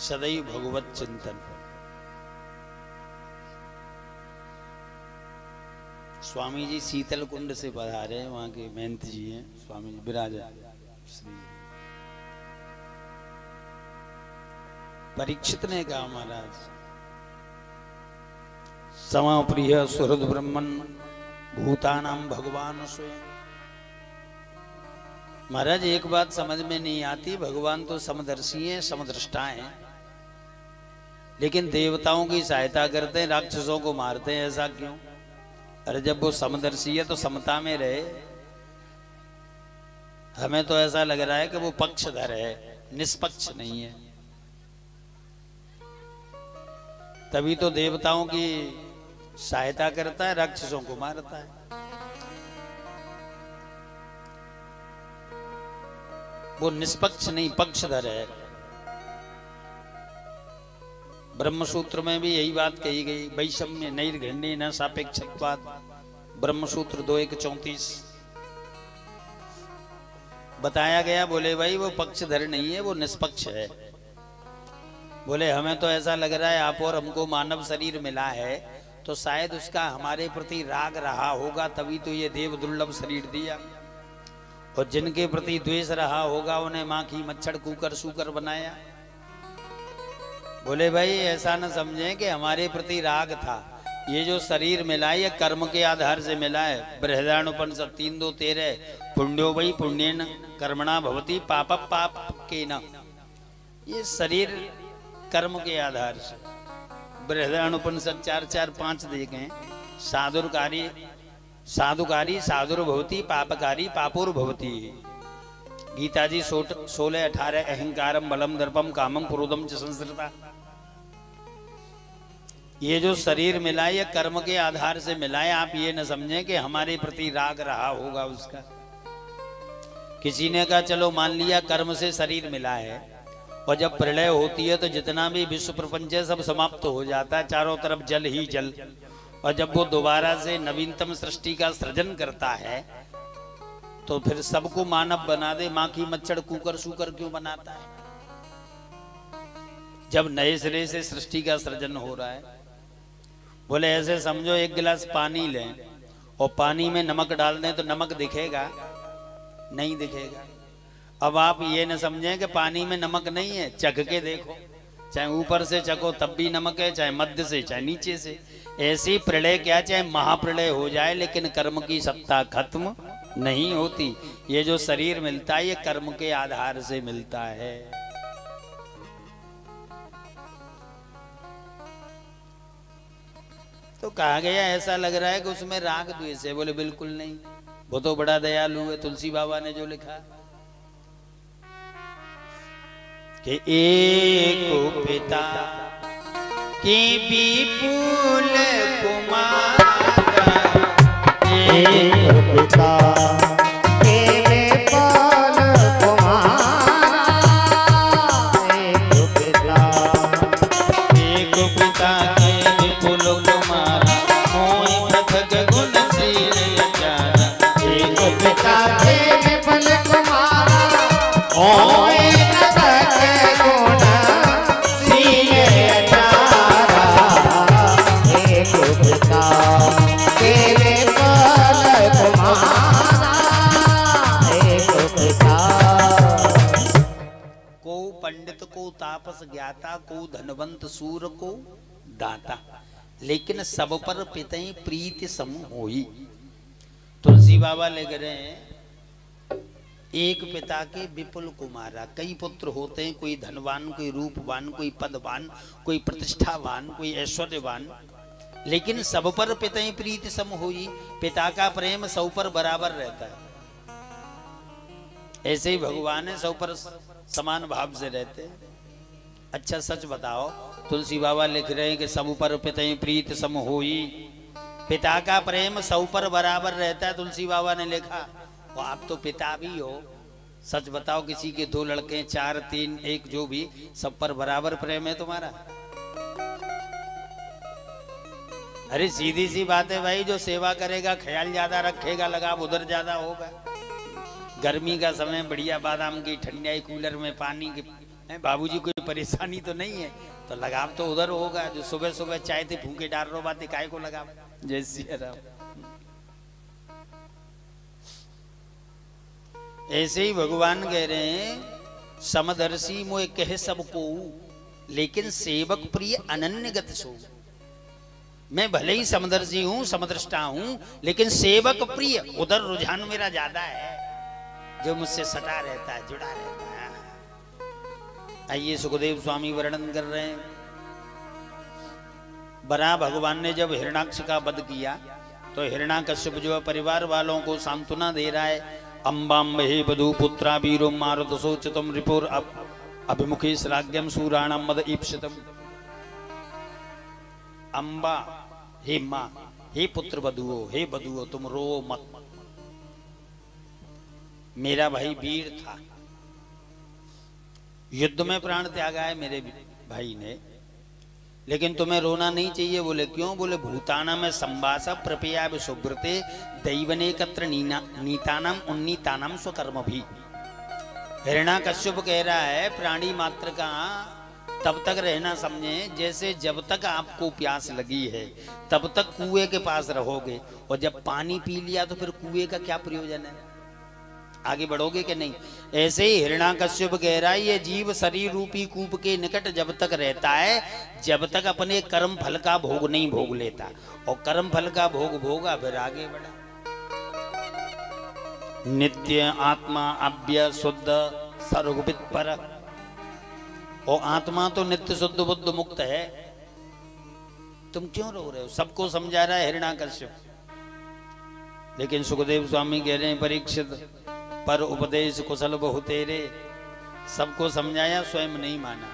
सदैव भगवत चिंतन। स्वामी जी शीतल कुंड से पधारे हैं, वहां के महंत जी हैं, स्वामी जी विराजा श्री। परीक्षित ने कहा महाराज समा प्रिय सुहृद ब्रह्मन भूतानाम भगवान स्वयं। महाराज एक बात समझ में नहीं आती, भगवान तो समदर्शी हैं, समदृष्टा हैं, लेकिन देवताओं की सहायता करते हैं, राक्षसों को मारते हैं, ऐसा क्यों? अरे जब वो समदर्शी है तो समता में रहे। हमें तो ऐसा लग रहा है कि वो पक्षधर है, निष्पक्ष नहीं है। तभी तो देवताओं की सहायता करता है, राक्षसों को मारता है। वो निष्पक्ष नहीं, पक्षधर है। ब्रह्मसूत्र में भी यही बात कही गई, वैषम्य नैर्घण्य न सापेक्षत्वात्। ब्रह्मसूत्र 2:1-34 बताया गया। बोले भाई वो पक्षधर नहीं है, वो निष्पक्ष है। बोले हमें तो ऐसा लग रहा है आप और हमको मानव शरीर मिला है तो शायद उसका हमारे प्रति राग रहा होगा, तभी तो ये देव दुर्लभ शरीर दिया। और जिनके प्रति द्वेष रहा होगा उन्हें माखी मच्छर कुकर सूकर बनाया। बोले भाई ऐसा न समझें कि हमारे प्रति राग था। ये जो शरीर मिला है ये कर्म के आधार से मिला है। बृहदारण्योपनिषद 3:2-13 पुण्यो वै पुण्येन कर्मणा भवति पाप पाप के न। ये शरीर कर्म के आधार से। बृहदारण्योपनिषद 4:4-5 देखें। साधुकारी साधुर्भवति पापकारी पापोर्भवति। गीता जी 16:18 अहंकारम बलम दर्पम कामम क्रोधम च संसृता। ये जो शरीर मिला है ये कर्म के आधार से मिला है। आप ये न समझें कि हमारे प्रति राग रहा होगा उसका। किसी ने कहा चलो मान लिया कर्म से शरीर मिला है, और जब प्रलय होती है तो जितना भी विश्व प्रपंच है सब समाप्त हो जाता है, चारों तरफ जल ही जल। और जब वो दोबारा से नवीनतम सृष्टि का सृजन करता है तो फिर सबको मानव बना दे, माखी मच्छर कुकर सूकर क्यों बनाता है? जब नए सिरे से सृष्टि का सृजन हो रहा है। बोले ऐसे समझो एक गिलास पानी लें और पानी में नमक डाल दें तो नमक दिखेगा? नहीं दिखेगा। अब आप ये न समझें कि पानी में नमक नहीं है, चख के देखो, चाहे ऊपर से चखो तब भी नमक है, चाहे मध्य से चाहे नीचे से। ऐसी प्रलय क्या चाहे महाप्रलय हो जाए लेकिन कर्म की सत्ता खत्म नहीं होती। ये जो शरीर मिलता है ये कर्म के आधार से मिलता है। तो कहा गया ऐसा लग रहा है कि उसमें राग द्वेष है। बोले बिल्कुल नहीं, वो तो बड़ा दयालु है। तुलसी बाबा ने जो लिखा कि एक पिता की विपुल कुमार, एक पिता के विपुल कुमार, एक पिता के विपुल कुमार, मोहि पृथक गुणशील विचारा। एक पिता के विपुल कुमार, मोहि पृथक गुणशील विचारा। एक पिता के विपुल कुमार, एक पिता। को पंडित को तापस ज्ञाता, को धनवंत सूर को दाता, लेकिन सब पर पितई प्रीति सम होई। तुलसी बाबा लिख रहे हैं एक पिता के विपुल कुमारा। कई पुत्र होते हैं, कोई धनवान, कोई रूपवान, कोई पदवान, कोई प्रतिष्ठावान, कोई ऐश्वर्यवान, लेकिन सब पर पितई प्रीति सम होई। पिता का प्रेम सब पर बराबर रहता है। ऐसे ही भगवान है, सब पर समान भाव से रहते हैं। अच्छा सच बताओ, तुलसी बाबा लिख रहे हैं कि सब पर पितई प्रीत सम होई। पिता का प्रेम सब पर बराबर रहता है, तुलसी बाबा ने लिखा। और आप तो पिता भी हो, सच बताओ किसी के 2 लड़के 4 3 1 जो भी, सब पर बराबर प्रेम है तुम्हारा? अरे सीधी सी बात है भाई, जो सेवा करेगा, ख्याल ज्यादा रखेगा, लगाव उधर ज्यादा होगा। गर्मी का समय बढ़िया बादाम की ठंडाई, कूलर में पानी बाबूजी कोई परेशानी तो नहीं है, तो लगाव तो उधर होगा। जो सुबह सुबह चाय थे फूके डाल रो बातें काय को लगाव। जय सिया राम। ऐसे ही भगवान कह रहे हैं समदर्शी मोए कहे सबको, लेकिन सेवक प्रिय अनन्यगत सो। मैं भले ही समदर्शी हूं, समदृष्टा हूं, लेकिन सेवक प्रिय, उधर रुझान मेरा ज्यादा है, जो मुझसे सटा रहता है, जुड़ा रहता है। आइए सुखदेव स्वामी वर्णन कर रहे हैं। बरा भगवान ने जब हिरणाक्ष का वध किया तो हिरणाकश्यप जो परिवार वालों को सांत्वना दे रहा है, अम्बाम हे बधु पुत्रा वीरो मारुत सोचतम रिपुर अभिमुखी श्राग्यम सूराणम मद ईप्सितम। अम्बा हे मां, हे पुत्र बधुओ, हे बधुओ तुम रो मत। मेरा भाई वीर था, युद्ध में प्राण त्यागा है मेरे भाई ने, लेकिन तुम्हें रोना नहीं चाहिए। बोले क्यों? बोले भूताना में संवास प्रपया सुब्रते दैवने कत्र नीतानाम उन्नीतानाम स्वकर्म भी। हिरणाकश्यप कह रहा है प्राणी मात्र का तब तक रहना समझे जैसे जब तक आपको प्यास लगी है तब तक कुएं के पास रहोगे, और जब पानी पी लिया तो फिर कुएं का क्या प्रयोजन है, आगे बढ़ोगे कि नहीं। ऐसे ही हिरणाकश्यप कह रहा है ये जीव शरीर रूपी कूप के निकट जब तक रहता है जब तक अपने कर्म फल का भोग नहीं भोग लेता, और कर्म फल का भोग भोगा फिर आगे बढ़ा। नित्य आत्मा अव्यय शुद्ध सर्वविद पर, और आत्मा तो नित्य शुद्ध बुद्ध मुक्त है। तुम क्यों रो रहे हो? सबको समझा रहा है हिरणाकश्यप। लेकिन सुखदेव स्वामी कह रहे हैं परीक्षित पर उपदेश कुशल बहु तेरे, सबको समझाया स्वयं नहीं माना।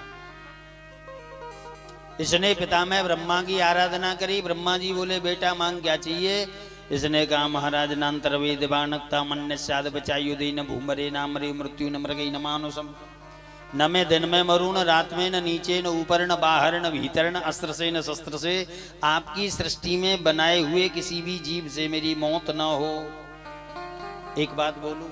इसने पिता में ब्रह्मा की आराधना करी। ब्रह्मा जी बोले बेटा मांग क्या चाहिए? इसने कहा महाराज नान्तरवे दिवानकता मन्य साध बचायुदे न भूमरे नामरे मृत्यु न मृगई न मानुसम। न मैं दिन में मरू, न रात में, न नीचे, न ऊपर, न बाहर, न भीतर, न अस्त्र से, न शस्त्र से, आपकी सृष्टि में बनाए हुए किसी भी जीव से मेरी मौत न हो। एक बात बोलूं,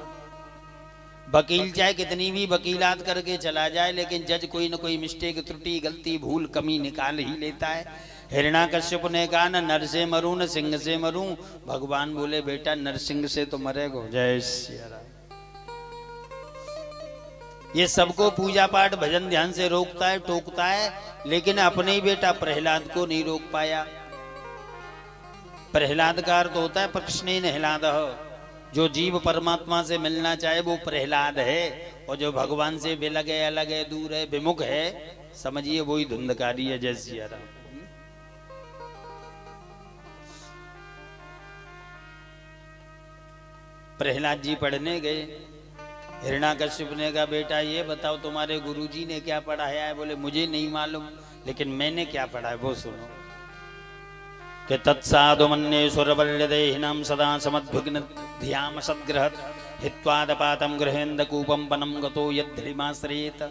वकील चाहे कितनी भी वकीलात करके चला जाए, लेकिन जज कोई न कोई मिस्टेक, त्रुटि, गलती, भूल, कमी निकाल ही लेता है। हिरणाकश्यप ने कहा न नर से मरूं न सिंह से मरूं। भगवान बोले बेटा नरसिंह से तो मरेगो। जय सिया राम। ये सबको पूजा पाठ भजन ध्यान से रोकता है, टोकता है, लेकिन अपने ही बेटा प्रहलाद को नहीं रोक पाया। प्रहलाद का अर्थ होता है प्रश्ने नहलाद। जो जीव परमात्मा से मिलना चाहे वो प्रहलाद है, और जो भगवान से बेलग है, अलग है, दूर है, विमुख है, समझिए वही धुंधकारी है। जय सिया राम। प्रहलाद जी पढ़ने गए। हिरणाकश्यप ने कहा बेटा ये बताओ तुम्हारे गुरुजी ने क्या पढ़ाया है? बोले मुझे नहीं मालूम, लेकिन मैंने क्या पढ़ा है वो सुनो। कि तत्साधु मन्ये सुरवल्यदेहिनां सदा समद्विग्न ध्याम सद्ग्रहत् हित्वादपातम गृहेन्द्र कूपम वनम गतो यद्धिमाश्रेत।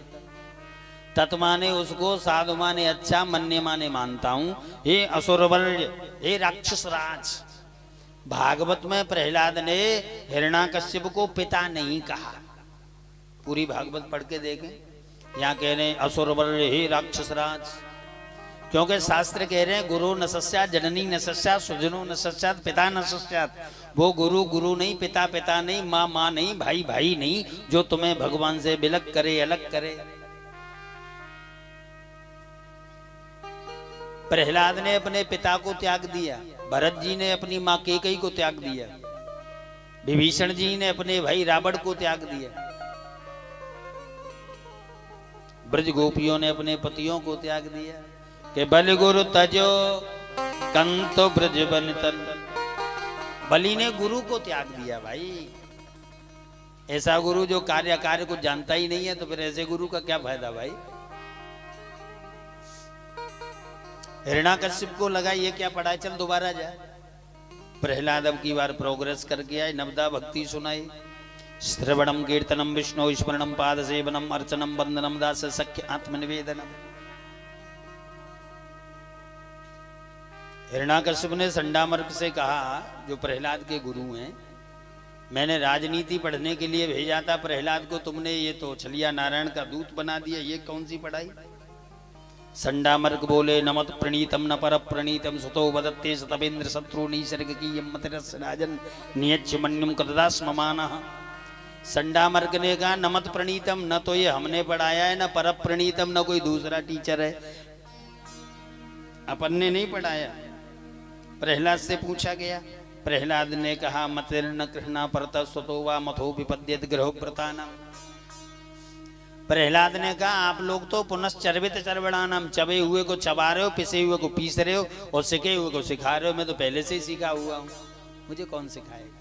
तत् माने उसको, साधु माने अच्छा, मन्य माने मानता हूं। हे असुरवल्य, हे राक्षस राज। भागवत में प्रहलाद ने हिरणाकश्यप को पिता नहीं कहा। पूरी भागवत पढ़ के देखें, यहाँ कह रहे हैं असुरवल्य हे राक्षस राज, क्योंकि शास्त्र कह रहे हैं गुरु न सस्यात् जननी न सस्यात् सुजनो न सस्यात् पिता न सस्यात्। वो गुरु गुरु नहीं, पिता पिता नहीं, माँ माँ नहीं, भाई भाई नहीं, जो तुम्हें भगवान से विलग करे, अलग करे। प्रहलाद ने अपने पिता को त्याग दिया, भरत जी ने अपनी माँ कैकेयी को त्याग दिया, विभीषण जी ने अपने भाई रावण को त्याग दिया, ब्रज गोपियों ने अपने पतियों को त्याग दिया। कि बल गुरु तजो कंतो ब्रज बनितन। बलि ने गुरु को त्याग दिया। भाई ऐसा गुरु जो कार्य को जानता ही नहीं है, तो फिर ऐसे गुरु का क्या फायदा भाई। हिरणाकश्यप को लगा ये क्या पढ़ा है, चल दोबारा जा। प्रहलाद अब की बार प्रोग्रेस करके आए, नवदा भक्ति सुनाई। श्रवणम कीर्तनम विष्णु स्मरणम पाद सेवनम अर्चनम वंदनम दास सख्य आत्मनिवेदनम। हिरणाकश्यप ने संडामर्क से कहा, जो प्रहलाद के गुरु हैं, मैंने राजनीति पढ़ने के लिए भेजा था प्रहलाद को, तुमने ये तो छलिया नारायण का दूत बना दिया। ये कौन सी पढ़ाई? संडामर्क बोले नमत प्रणीतम न पर प्रणीतम सुतो वदत्ते सतवेन्द्र शत्रु निसर्ग की यमतरस राजन नियच्छ मन्युम कददास ममानः। संडामर्क ने कहा नमत प्रणीतम, न तो ये हमने पढ़ाया है, न पर प्रणीतम, न कोई दूसरा टीचर है, अपन ने नहीं पढ़ाया। प्रहलाद से पूछा गया, प्रहलाद ने कहा मतिर्न कृष्णा परत स्वतो वा मथो विपद्यत ग्रह प्रतानम। प्रहलाद ने कहा आप लोग तो पुनश्चर्वित चर्वणानम, चबे हुए को चबा रहे हो, पिसे हुए को पीस रहे हो और सिखे हुए को सिखा रहे हो। मैं तो पहले से ही सीखा हुआ हूं, मुझे कौन सिखाएगा?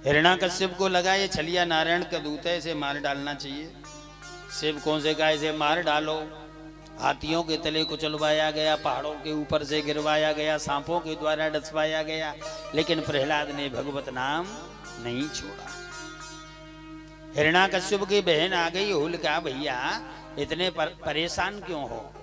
हिरण्याकश्यप को लगा ये छलिया नारायण का दूत है, इसे मार डालना चाहिए। सेवकों से कहा इसे मार डालो। हाथियों के तले कुचलवाया गया, पहाड़ों के ऊपर से गिरवाया गया, सांपों के द्वारा डसवाया गया, लेकिन प्रहलाद ने भगवत नाम नहीं छोड़ा। हिरण्याकश्यप की बहन आ गई होलिका, भैया इतने परेशान क्यों हो?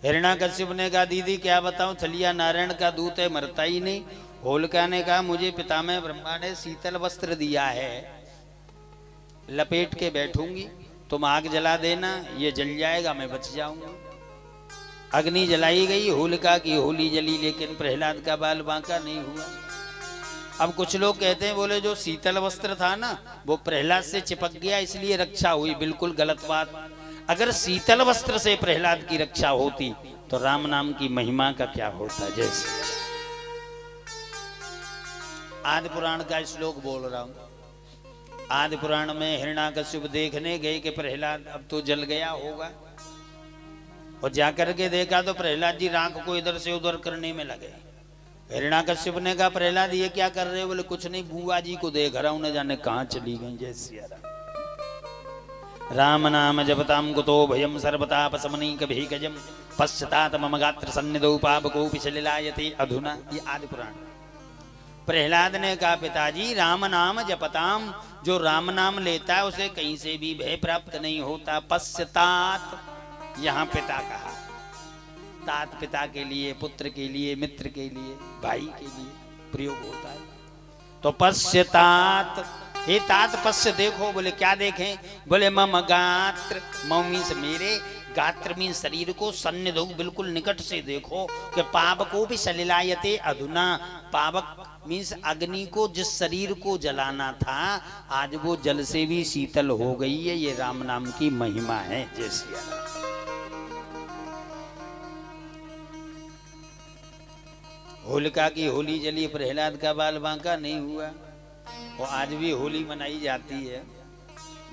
हिरण्याकश्यप ने कहा दीदी क्या बताऊं, छलिया नारायण का दूत है, मरता ही नहीं। होलिका ने कहा मुझे पितामह ब्रह्मा ने शीतल वस्त्र दिया है, लपेट के बैठूंगी, तुम आग जला देना, ये जल जाएगा, मैं बच जाऊंगा। अग्नि जलाई गई, होलिका की होली जली, लेकिन प्रहलाद का बाल बांका नहीं हुआ। अब कुछ लोग कहते हैं बोले जो शीतल वस्त्र था ना वो प्रहलाद से चिपक गया इसलिए रक्षा हुई। बिल्कुल गलत बात। अगर शीतल वस्त्र से प्रहलाद की रक्षा होती तो राम नाम की महिमा का क्या होता। जैसे आदि पुराण का श्लोक बोल रहा हूं। आदि पुराण में हिरण्याकश्यप देखने गए कि प्रहलाद अब तो जल गया होगा, और जाकर के देखा तो प्रहलाद जी राख को इधर से उधर करने में लगे। हिरण्याकश्यप ने कहा प्रहलाद ये क्या कर रहे हो? बोले कुछ नहीं, बुआ जी को देख रहा हूं, न जाने कहां चली गई। जय सिया राम नाम जपताम कुतो भयम सर्वताप समनीक भीकजम पश्चात मम गात्र सन्निधौ पावको पिछलिलायते अधुना। ये आदि पुराण। प्रहलाद ने कहा पिताजी राम नाम जपताम, जो राम नाम लेता है उसे कहीं से भी भय प्राप्त नहीं होता। पश्चात यहाँ पिता कहा, तात पिता के लिए, पुत्र के लिए, मित्र के लिए, भाई के लिए प्रयोग होता है। तो पश्चात, हे तात पश्य देखो। बोले क्या देखें? बोले मम गात्र, मम मीन्स मेरे, गात्र मीन्स शरीर को, सन्निधौ बिल्कुल निकट से देखो कि पावको भी सलिलायते अधुना। पावक मीन्स अग्नि को, जिस शरीर को जलाना था आज वो जल से भी शीतल हो गई है। ये राम नाम की महिमा है। जय सिया राम। होलिका की होली जली, प्रहलाद का बाल बांका नहीं हुआ। और आज भी होली मनाई जाती है।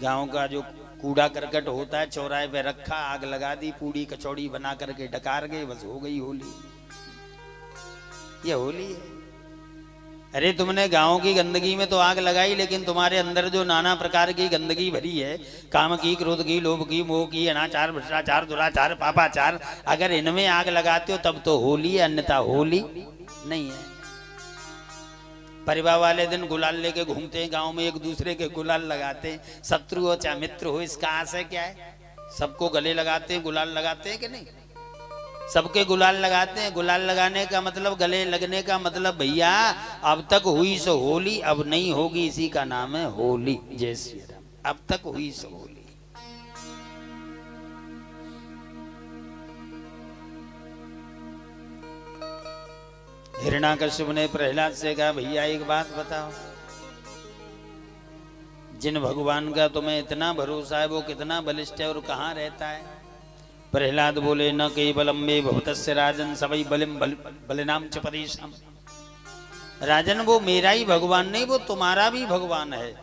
गांव का जो कूड़ा करकट होता है चौराहे पे रखा, आग लगा दी, पूड़ी कचौड़ी बना करके डकार गए, बस हो गई होली। ये होली है। अरे तुमने गांव की गंदगी में तो आग लगाई, लेकिन तुम्हारे अंदर जो नाना प्रकार की गंदगी भरी है, काम की, क्रोध की, लोभ की, मोह की, अनाचार, भ्रष्टाचार, दुराचार, पापाचार, अगर इनमें आग लगाते हो तब तो होली है, अन्यथा होली नहीं है। परिवार वाले दिन गुलाल लेके घूमते हैं गांव में, एक दूसरे के गुलाल लगाते हैं। शत्रु हो चाहे मित्र हो, इसका आशय क्या है? सबको गले लगाते हैं, गुलाल लगाते हैं कि नहीं? सबके गुलाल लगाते हैं। गुलाल लगाने का मतलब, गले लगने का मतलब भैया अब तक हुई सो होली, अब नहीं होगी, इसी का नाम है होली। जय श्री राम। अब तक हुई सो होली। हिरण्याकश्यप ने प्रहलाद से कहा भैया एक बात बताओ, जिन भगवान का तुम्हें इतना भरोसा है वो कितना बलिष्ठ है और कहाँ रहता है? प्रहलाद बोले न केवलम मे भवतस्य राजन सवै बलिम बलिनाम च परेशान। राजन वो मेरा ही भगवान नहीं, वो तुम्हारा भी भगवान है।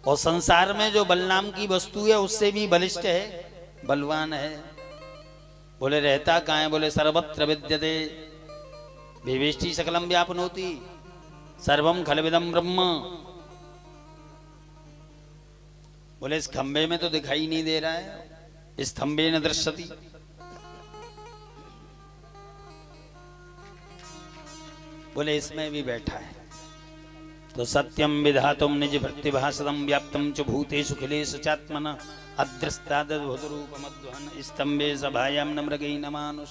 और संसार में जो बलनाम की वस्तु है उससे भी बलिष्ठ है, बलवान है। बोले रहता कहाँ है? बोले सर्वत्र विद्यते विवेष्टि सकलम व्यापनोति सर्वम खलविदम ब्रह्म। बोले इस खंबे में तो दिखाई नहीं दे रहा है, इस खंबे न दृश्यति। बोले इसमें भी बैठा है। तो सत्यम विधातुम निज भक्तिभासदम व्याप्तम च भूतेषु खिलेषु चात्मना अदृष्टादद्भुतरूपमद्वहन् स्तंभे सभायां न मृगै न मानुष।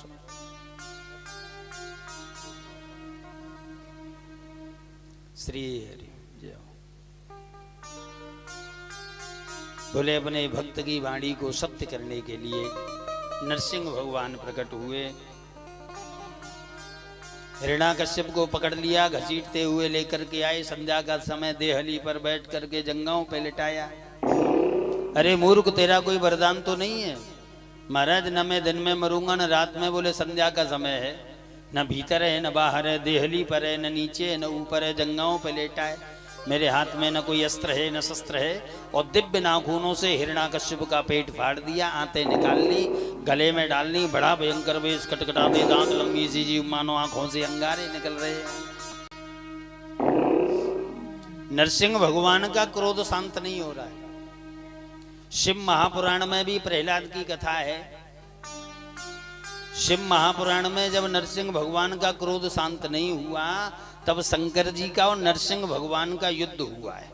श्री हरि जय हो। बोले अपने भक्त की वाणी को सत्य करने के लिए नरसिंह भगवान प्रकट हुए। हिरण्याकश्यप को पकड़ लिया, घसीटते हुए लेकर के आए। संध्या का समय देहली पर बैठ करके जंगाओं पे लिटाया। अरे मूर्ख, तेरा कोई वरदान तो नहीं है? महाराज, न मैं दिन में मरूंगा न रात में। बोले संध्या का समय है, न भीतर है न बाहर है, देहली पर है न नीचे है न ऊपर है, जंगाओं पे लेटा है। मेरे हाथ में न कोई अस्त्र है न शस्त्र है। और दिव्य नाखूनों से हिरण्याकश्यप का पेट फाड़ दिया, आंतें निकाल ली, गले में डाल ली। बड़ा भयंकर वेश, कटकटाते दांत, लंबी सी जीभ, मानो आंखों से अंगारे निकल रहे हैं। नरसिंह भगवान का क्रोध शांत नहीं हो रहा है। शिव महापुराण में भी प्रहलाद की कथा है। शिव महापुराण में जब नरसिंह भगवान का क्रोध शांत नहीं हुआ, तब शंकर जी का और नरसिंह भगवान का युद्ध हुआ है।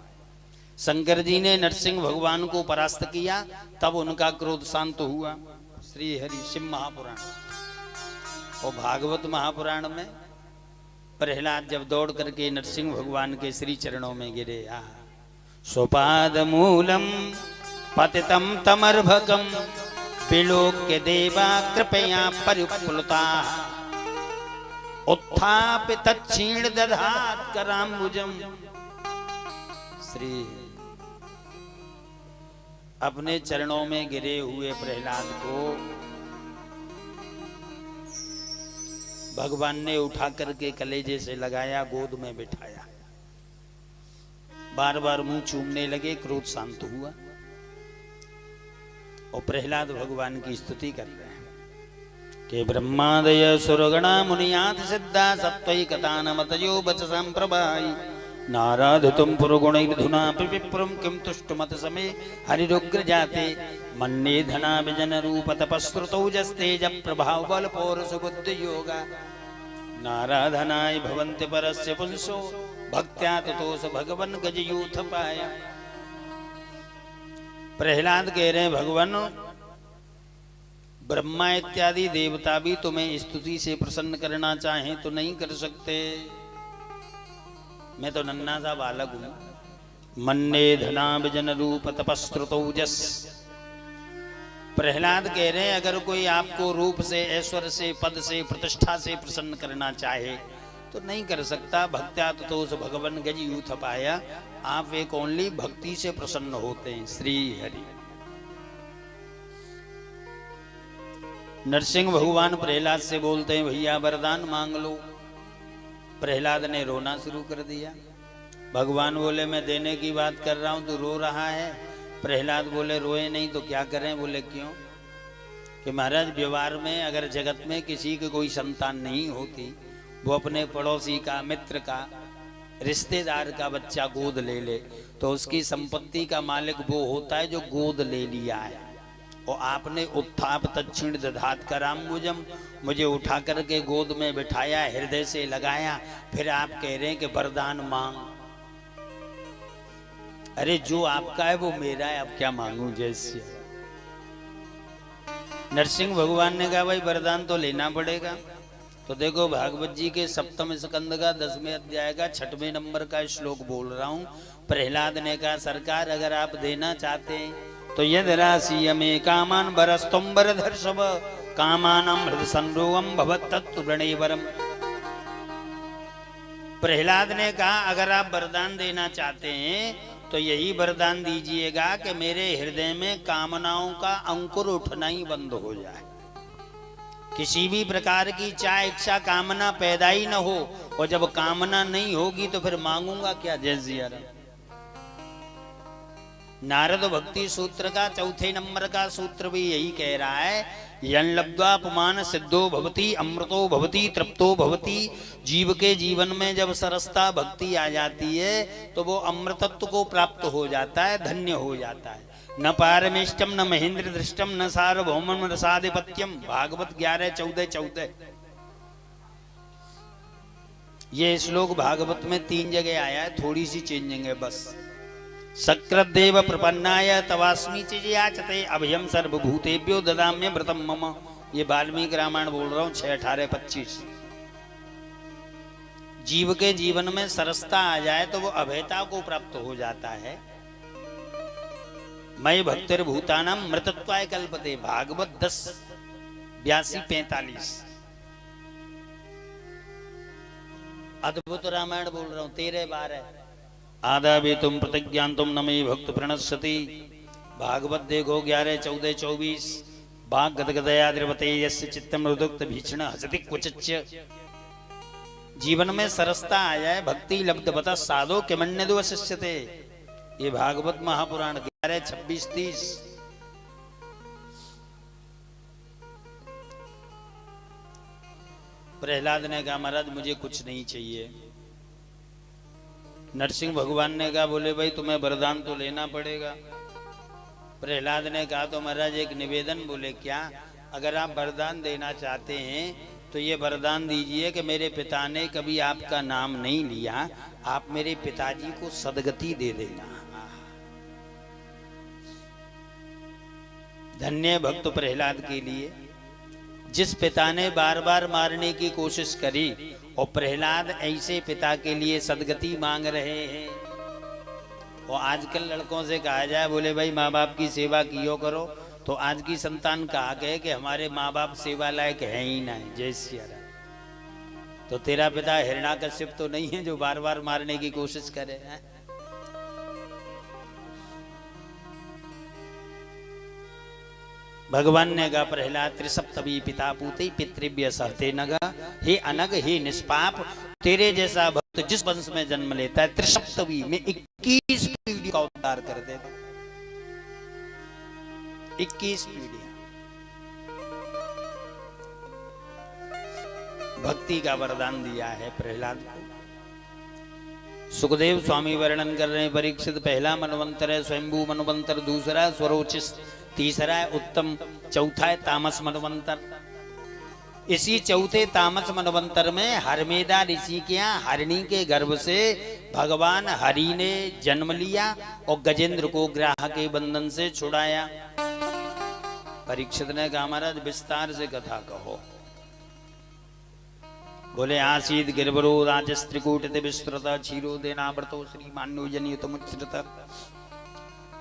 शंकर जी ने नरसिंह भगवान को परास्त किया, तब उनका क्रोध शांत हुआ। श्री हरि शिव महापुराण। और भागवत महापुराण में प्रहलाद जब दौड़ करके नरसिंह भगवान के श्री चरणों में गिरे, स्वपाद मूलम पतितम तमर्भकम विलोक्य देवा कृपया परिप्लुता उत्थापित क्षीण दधात कराम्बुजम। श्री अपने चरणों में गिरे हुए प्रहलाद को भगवान ने उठा करके कलेजे से लगाया, गोद में बिठाया। बार बार मुंह चूमने लगे, क्रोध शांत हुआ। और प्रहलाद भगवान की स्तुति कर रहे हैं कि ब्रह्मादय सुरगणा मुनियात सिद्धा सत्वैकतानमतयो वचसां प्रभाई नाराधितुं पुरगुणैर्धुना विप्रं किं तुष्टुमत समे हरिरुग्र जाते मन्ये धना विजन रूप तपस्रुतौ जस्तेज प्रभाव बल पौरुष बुद्धि योगा नाराधनाय भवन्ति परस्य पुंसो भक्त्या ततोस भगवन् गजयूथ पाया। प्रहलाद कह रहे हैं, भगवान ब्रह्मा इत्यादि देवता भी तुम्हें स्तुति से प्रसन्न करना चाहें तो नहीं कर सकते। मैं तो नन्हा सा बालक हूं। मन्ने धना विजन रूप तपस्रुतौ जस। प्रहलाद कह रहे हैं, अगर कोई आपको रूप से, ऐश्वर्य से, पद से, प्रतिष्ठा से प्रसन्न करना चाहे तो नहीं कर सकता। भक्त्या तो भगवान गज यूथ पाया। आप एक ओनली भक्ति से प्रसन्न होते हैं। श्री हरि। नरसिंह भगवान प्रहलाद से बोलते हैं, भैया वरदान मांग लो। प्रहलाद ने रोना शुरू कर दिया। भगवान बोले, मैं देने की बात कर रहा हूं, तू रो रहा है। प्रहलाद बोले, रोए नहीं तो क्या करें? बोले क्यों? कि महाराज, व्यवहार में अगर जगत में किसी की कोई संतान नहीं होती, वो अपने पड़ोसी का, मित्र का, रिश्तेदार का बच्चा गोद ले ले तो उसकी संपत्ति का मालिक वो होता है जो गोद ले लिया है। और आपने उत्थाप तक्षिण दधात कराम्बुजम, मुझे उठा करके गोद में बिठाया, हृदय से लगाया, फिर आप कह रहे हैं कि वरदान मांग। अरे जो आपका है वो मेरा है, अब क्या मांगू? जैसे नरसिंह भगवान ने कहा, भाई वरदान तो लेना पड़ेगा। तो देखो, भागवत जी के सप्तम स्कंद का 10वें अध्याय का 6वें नंबर का श्लोक बोल रहा हूं। प्रहलाद ने कहा, सरकार अगर आप देना चाहते हैं तो यद राशि में कामान बरस्तुम बरधर्षभ कामानम हृदय संरोगम भवत्तत्वरणेवरम। प्रहलाद ने कहा, अगर आप वरदान देना चाहते हैं तो यही वरदान दीजिएगा कि मेरे हृदय में कामनाओं का अंकुर उठना ही बंद हो जाए। किसी भी प्रकार की चाहे इच्छा कामना पैदा ही न हो। और जब कामना नहीं होगी तो फिर मांगूंगा क्या? जय सिया राम। नारद भक्ति सूत्र का 4 नंबर का सूत्र भी यही कह रहा है, यन लब्ध्वा पुमान सिद्धो भवति अमृतो भवति तृप्तो भवति। जीव के जीवन में जब सरसता भक्ति आ जाती है तो वो अमृतत्व को प्राप्त हो जाता है, धन्य हो जाता है। न पारमेष्टम न महेंद्र दृष्टम न सार्वभौमम रसाधिपत्यम। भागवत 11:14-14। ये श्लोक भागवत में 3 जगह आया है, थोड़ी सी चेंजिंग है बस। सकृदेव प्रपन्नाय तवास्मि चियाचते अभयम सर्वभूतेभ्यो ददाम्य व्रतम मम। ये वाल्मीकि रामायण बोल रहा हूं 6:18-25। जीव के जीवन में सरसता आ जाए तो वो अभयता को प्राप्त हो जाता है। मय भक्तिर्भूतानां मृतत्वाय कल्पते, भागवत 10:82-45। अद्भुत रामायण बोल रहा हूं, 13-12। आधा भी तुम प्रतिज्ञान तुम न मे भक्त प्रणश्यति। भागवत देखो 11-14-24। बाग गदगदया द्रवते यस्य चित्तम रुदुक्त भीषण हसति क्वचिच्च। जीवन में सरसता आ जाए, भक्ति लब्धवतः साधो किमन्यदु वशिष्यते। ये भागवत महापुराण 11-26-30। प्रहलाद ने कहा महाराज मुझे कुछ नहीं चाहिए। नरसिंह भगवान ने कहा बोले भाई तुम्हें वरदान तो लेना पड़ेगा। प्रहलाद ने कहा तो महाराज एक निवेदन। बोले क्या? अगर आप वरदान देना चाहते हैं तो ये वरदान दीजिए कि मेरे पिता ने कभी आपका नाम नहीं लिया, आप मेरे पिताजी को सदगति दे देना। धन्य भक्त प्रहलाद के लिए, जिस पिता ने बार बार मारने की कोशिश करी और प्रहलाद ऐसे पिता के लिए सदगति मांग रहे हैं। और आजकल लड़कों से कहा जाए बोले भाई माँ बाप की सेवा कियो करो, तो आज की संतान कहा गए कि हमारे माँ बाप सेवा लायक है ही नहीं। जय सिया राम। तो तेरा पिता हिरण्याकश्यप तो नहीं है जो बार बार मारने की कोशिश करे हैं? भगवान ने कहा प्रहलाद त्रिसप्तमी पिता पूते पितृभ्य सहते नगा। हे अनग, हे निष्पाप, तेरे जैसा भक्त जिस वंश में जन्म लेता है त्रिसप्तमी में 21 पीढ़ी का उद्धार कर देता। 21 पीढ़ियां भक्ति का वरदान दिया है प्रहलाद को। सुखदेव स्वामी वर्णन कर रहे हैं परीक्षित पहला मनवंतर है स्वयंभू मनवंतर, दूसरा स्वरोचिष, तीसरा है उत्तम, चौथा है तामस मनवंतर। इसी चौथे तामस मनवंतर में हरमेदा ऋषि के यहाँ हरिणी के गर्भ से भगवान हरि ने जन्म लिया और गजेंद्र को ग्राह के बंधन से छुड़ाया। परीक्षित ने कहा महाराज विस्तार से कथा कहो। बोले आसीद गिरवरो राजस्त्रिकूट विस्तृत क्षीरो देनाव्रतो श्रीमान्यो जनियुत मुच्रित।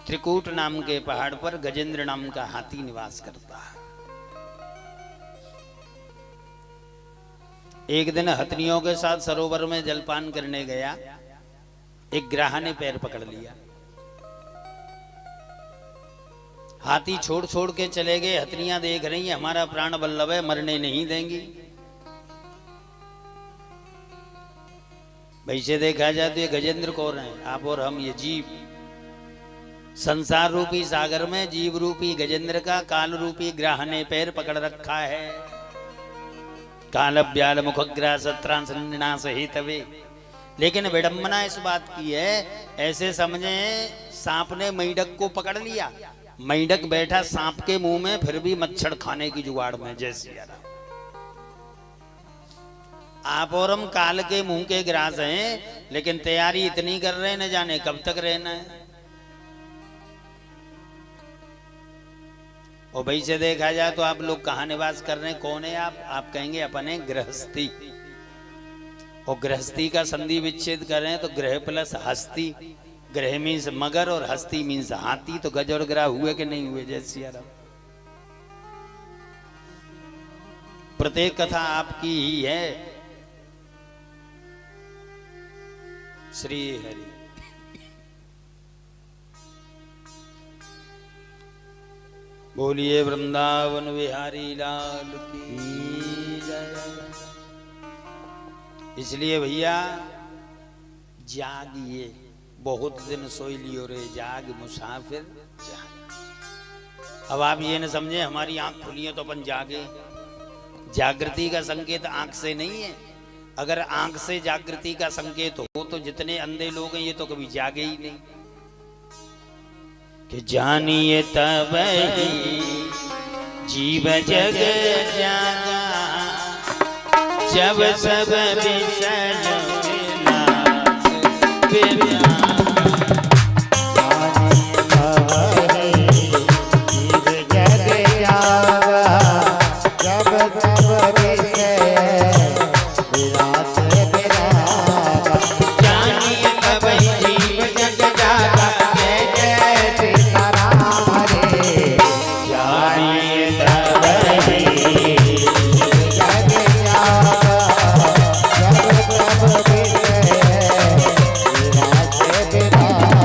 त्रिकूट नाम के पहाड़ पर गजेंद्र नाम का हाथी निवास करता है। एक दिन हथनियों के साथ सरोवर में जलपान करने गया, एक ग्राह ने पैर पकड़ लिया। हाथी छोड़ छोड़ के चले गए। हथनियां देख रही हैं हमारा प्राण बल्लभ है, मरने नहीं देंगी। वैसे देखा जाए तो ये गजेंद्र कौन है? आप और हम, ये जीव। संसार रूपी सागर में जीव रूपी गजेंद्र का काल रूपी ग्राह ने पैर पकड़ रखा है। काल ब्याल मुखग्रास त्रांस हेतवे। लेकिन विडंबना इस बात की है, ऐसे समझे सांप ने मेंढक को पकड़ लिया, मेंढक बैठा सांप के मुंह में, फिर भी मच्छर खाने की जुगाड़ में। जैसे आप और हम काल के मुंह के ग्रास हैं, लेकिन तैयारी इतनी कर रहे हैं न जाने कब तक रहना है। और भाई से देखा जाए तो आप लोग कहाँ निवास कर रहे हैं? कौन है आप कहेंगे अपन है गृहस्थी। और गृहस्थी का संधि विच्छेद कर रहे हैं तो ग्रह प्लस हस्ती। ग्रह मीन्स मगर और हस्ती मीन्स हाथी। तो गज और ग्रह हुए कि नहीं हुए? जय सिया राम। प्रत्येक कथा आपकी ही है। श्री हरि। बोलिए वृंदावन विहारी लाल की जय। इसलिए भैया जागिए, बहुत दिन सोई लियो रे जाग मुसाफिर जाग। अब आप ये न समझे हमारी आंख खुली है तो अपन जागे। जागृति का संकेत आंख से नहीं है। अगर आंख से जागृति का संकेत हो तो जितने अंधे लोग हैं ये तो कभी जागे ही नहीं। कि जानिए तब ही जीव जग जागा, जब सब विषय जब सब विषय विराट विराट। तब ही जग जागा, जब तब बिन विराज विधाता।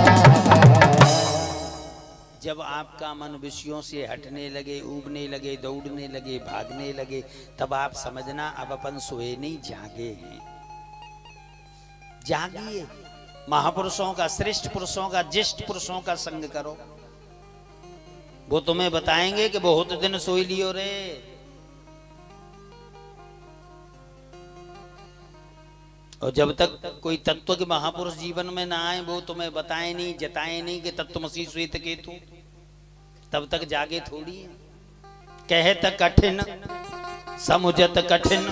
जब आपका मन विषयों से हटने लगे, उबने लगे, दौड़ने लगे, भागने लगे, तब आप समझना अब अपन सोए नहीं, जागे हैं। जागिए, महापुरुषों का, श्रेष्ठ पुरुषों का, ज्येष्ठ पुरुषों का संग करो। वो तुम्हें बताएंगे कि बहुत दिन सोई लियो रे। और जब तक कोई तत्व के महापुरुष जीवन में ना आए, वो तुम्हें बताए नहीं, जताए नहीं कि तत्वमसी श्वेत केतु, तब तक जागे थोड़ी। कहत कठिन समुझत कठिन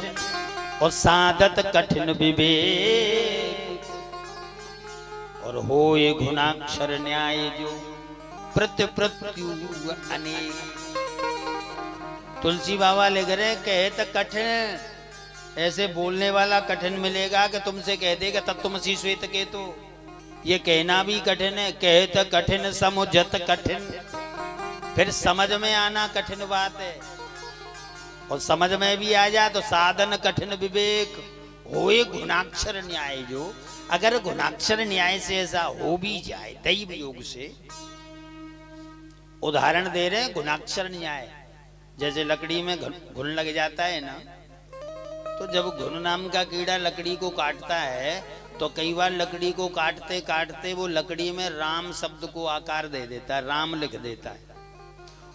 और साधत कठिन विवेक, और हो ये गुणाक्षर न्याय जो प्रत्यु अनेक। तुलसी बाबा लिख रहे, कहत कठिन, ऐसे बोलने वाला कठिन मिलेगा कि तुमसे कह देगा तत्वमसी श्वेत केतु, ये कहना भी कठिन है। कहत कठिन समुझत कठिन, फिर समझ में आना कठिन बात है, और समझ में भी आ जाए तो साधन कठिन विवेक, होए गुणाक्षर न्याय जो। अगर गुणाक्षर न्याय से ऐसा हो भी जाए दैव योग से, उदाहरण दे रहे हैं गुणाक्षर न्याय। जैसे लकड़ी में घुन लग जाता है ना, तो जब घुन नाम का कीड़ा लकड़ी को काटता है, तो कई बार लकड़ी को काटते काटते वो लकड़ी में राम शब्द को आकार दे देता है, राम लिख देता है।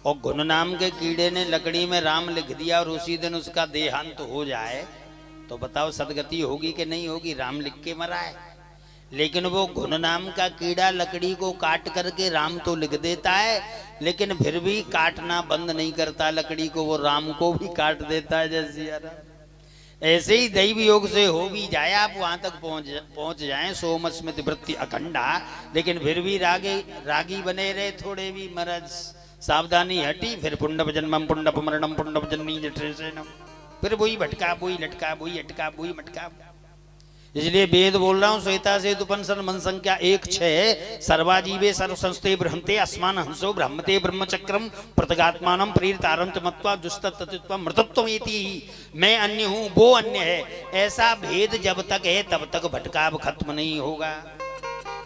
और घुन नाम के कीड़े ने लकड़ी में राम लिख दिया और उसी दिन उसका देहांत हो जाए, तो बताओ सदगति होगी कि नहीं होगी? राम लिख के मरा है। लेकिन वो घुन नाम का कीड़ा लकड़ी को काट करके राम तो लिख देता है, लेकिन फिर भी काटना बंद नहीं करता लकड़ी को, वो राम को भी काट देता है। जैसे ऐसे ही दैव योग से हो भी जाए, आप वहां तक पहुंच जाएं, सोमस्मृति वृत्ति अखंडा, लेकिन फिर भी रागी बने रहे, थोड़े भी मरज सावधानी हटी, फिर पुंडप जन्मम पुंडप मरणम पुंडप जन्मी जठरेशनम, फिर वही भटका, वही लटका, वही अटका, वही मटका। इसलिए वेद बोल रहा हूं, श्वेता से उपनिषद मन संख्या 1:6, सर्वाजीवे सर्व संस्थे बृहंते अस्मान हंसो ब्रह्मते ब्रह्मचक्रम प्रतगात्मानम प्रेरितारंत मत्वा दुस्तत्व मृतत्वमेति ही, मैं अन्य हूं वो अन्य है, ऐसा भेद जब तक है तब तक भटकाव खत्म नहीं होगा।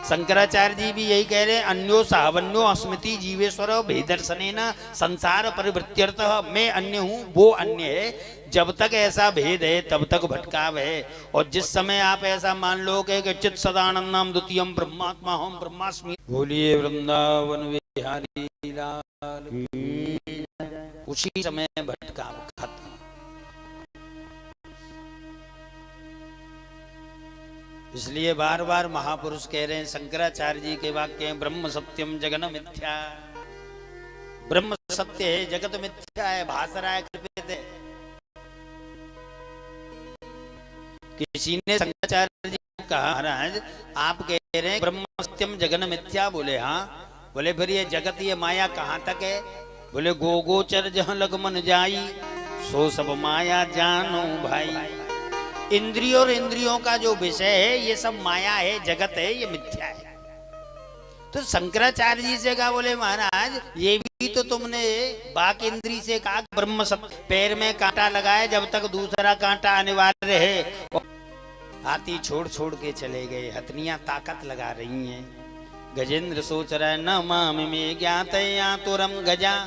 शंकराचार्य जी भी यही कह रहे हैं, अन्यो सावन्यो अस्मृति जीवेश्वर भेदर्शनेन संसार परिवृत्त्यर्थ, मैं अन्य हूं वो अन्य है, जब तक ऐसा भेद है तब तक भटकाव है। और जिस समय आप ऐसा मान लो कि चित सदानंदम द्वितीयम ब्रह्मात्मा हम ब्रह्मास्मि, बोलिए वृंदावन विहारी लाल, उसी समय भटकाव खत्म। इसलिए बार बार महापुरुष कह रहे हैं, शंकराचार्य जी के वाक्य हैं, ब्रह्म सत्यम जगन मिथ्या, ब्रह्म सत्य है जगत मिथ्या है, भास रहा है कल्पित है। किसी ने शंकराचार्य जी को कहा, महाराज आप कह रहे हैं ब्रह्म सत्यम जगन मिथ्या, बोले हाँ, बोले फिर ये जगत ये माया कहाँ तक है? बोले गो गोचर जहां लगमन जाई, सो सब माया जानो भाई। इंद्रियों और इंद्रियों का जो विषय है ये सब माया है, जगत है, ये मिथ्या है। तो शंकराचार्य जी से कहा, बोले महाराज ये भी तो तुमने बाक इंद्री से कहा ब्रह्म सत्य, पैर में कांटा लगाए जब तक दूसरा कांटा अनिवार्य है, हाथी छोड़ छोड़ के चले गए, हथनियां ताकत लगा रही हैं। गजेंद्र सोच रहा है, न माम में ज्ञात या तुरम गजा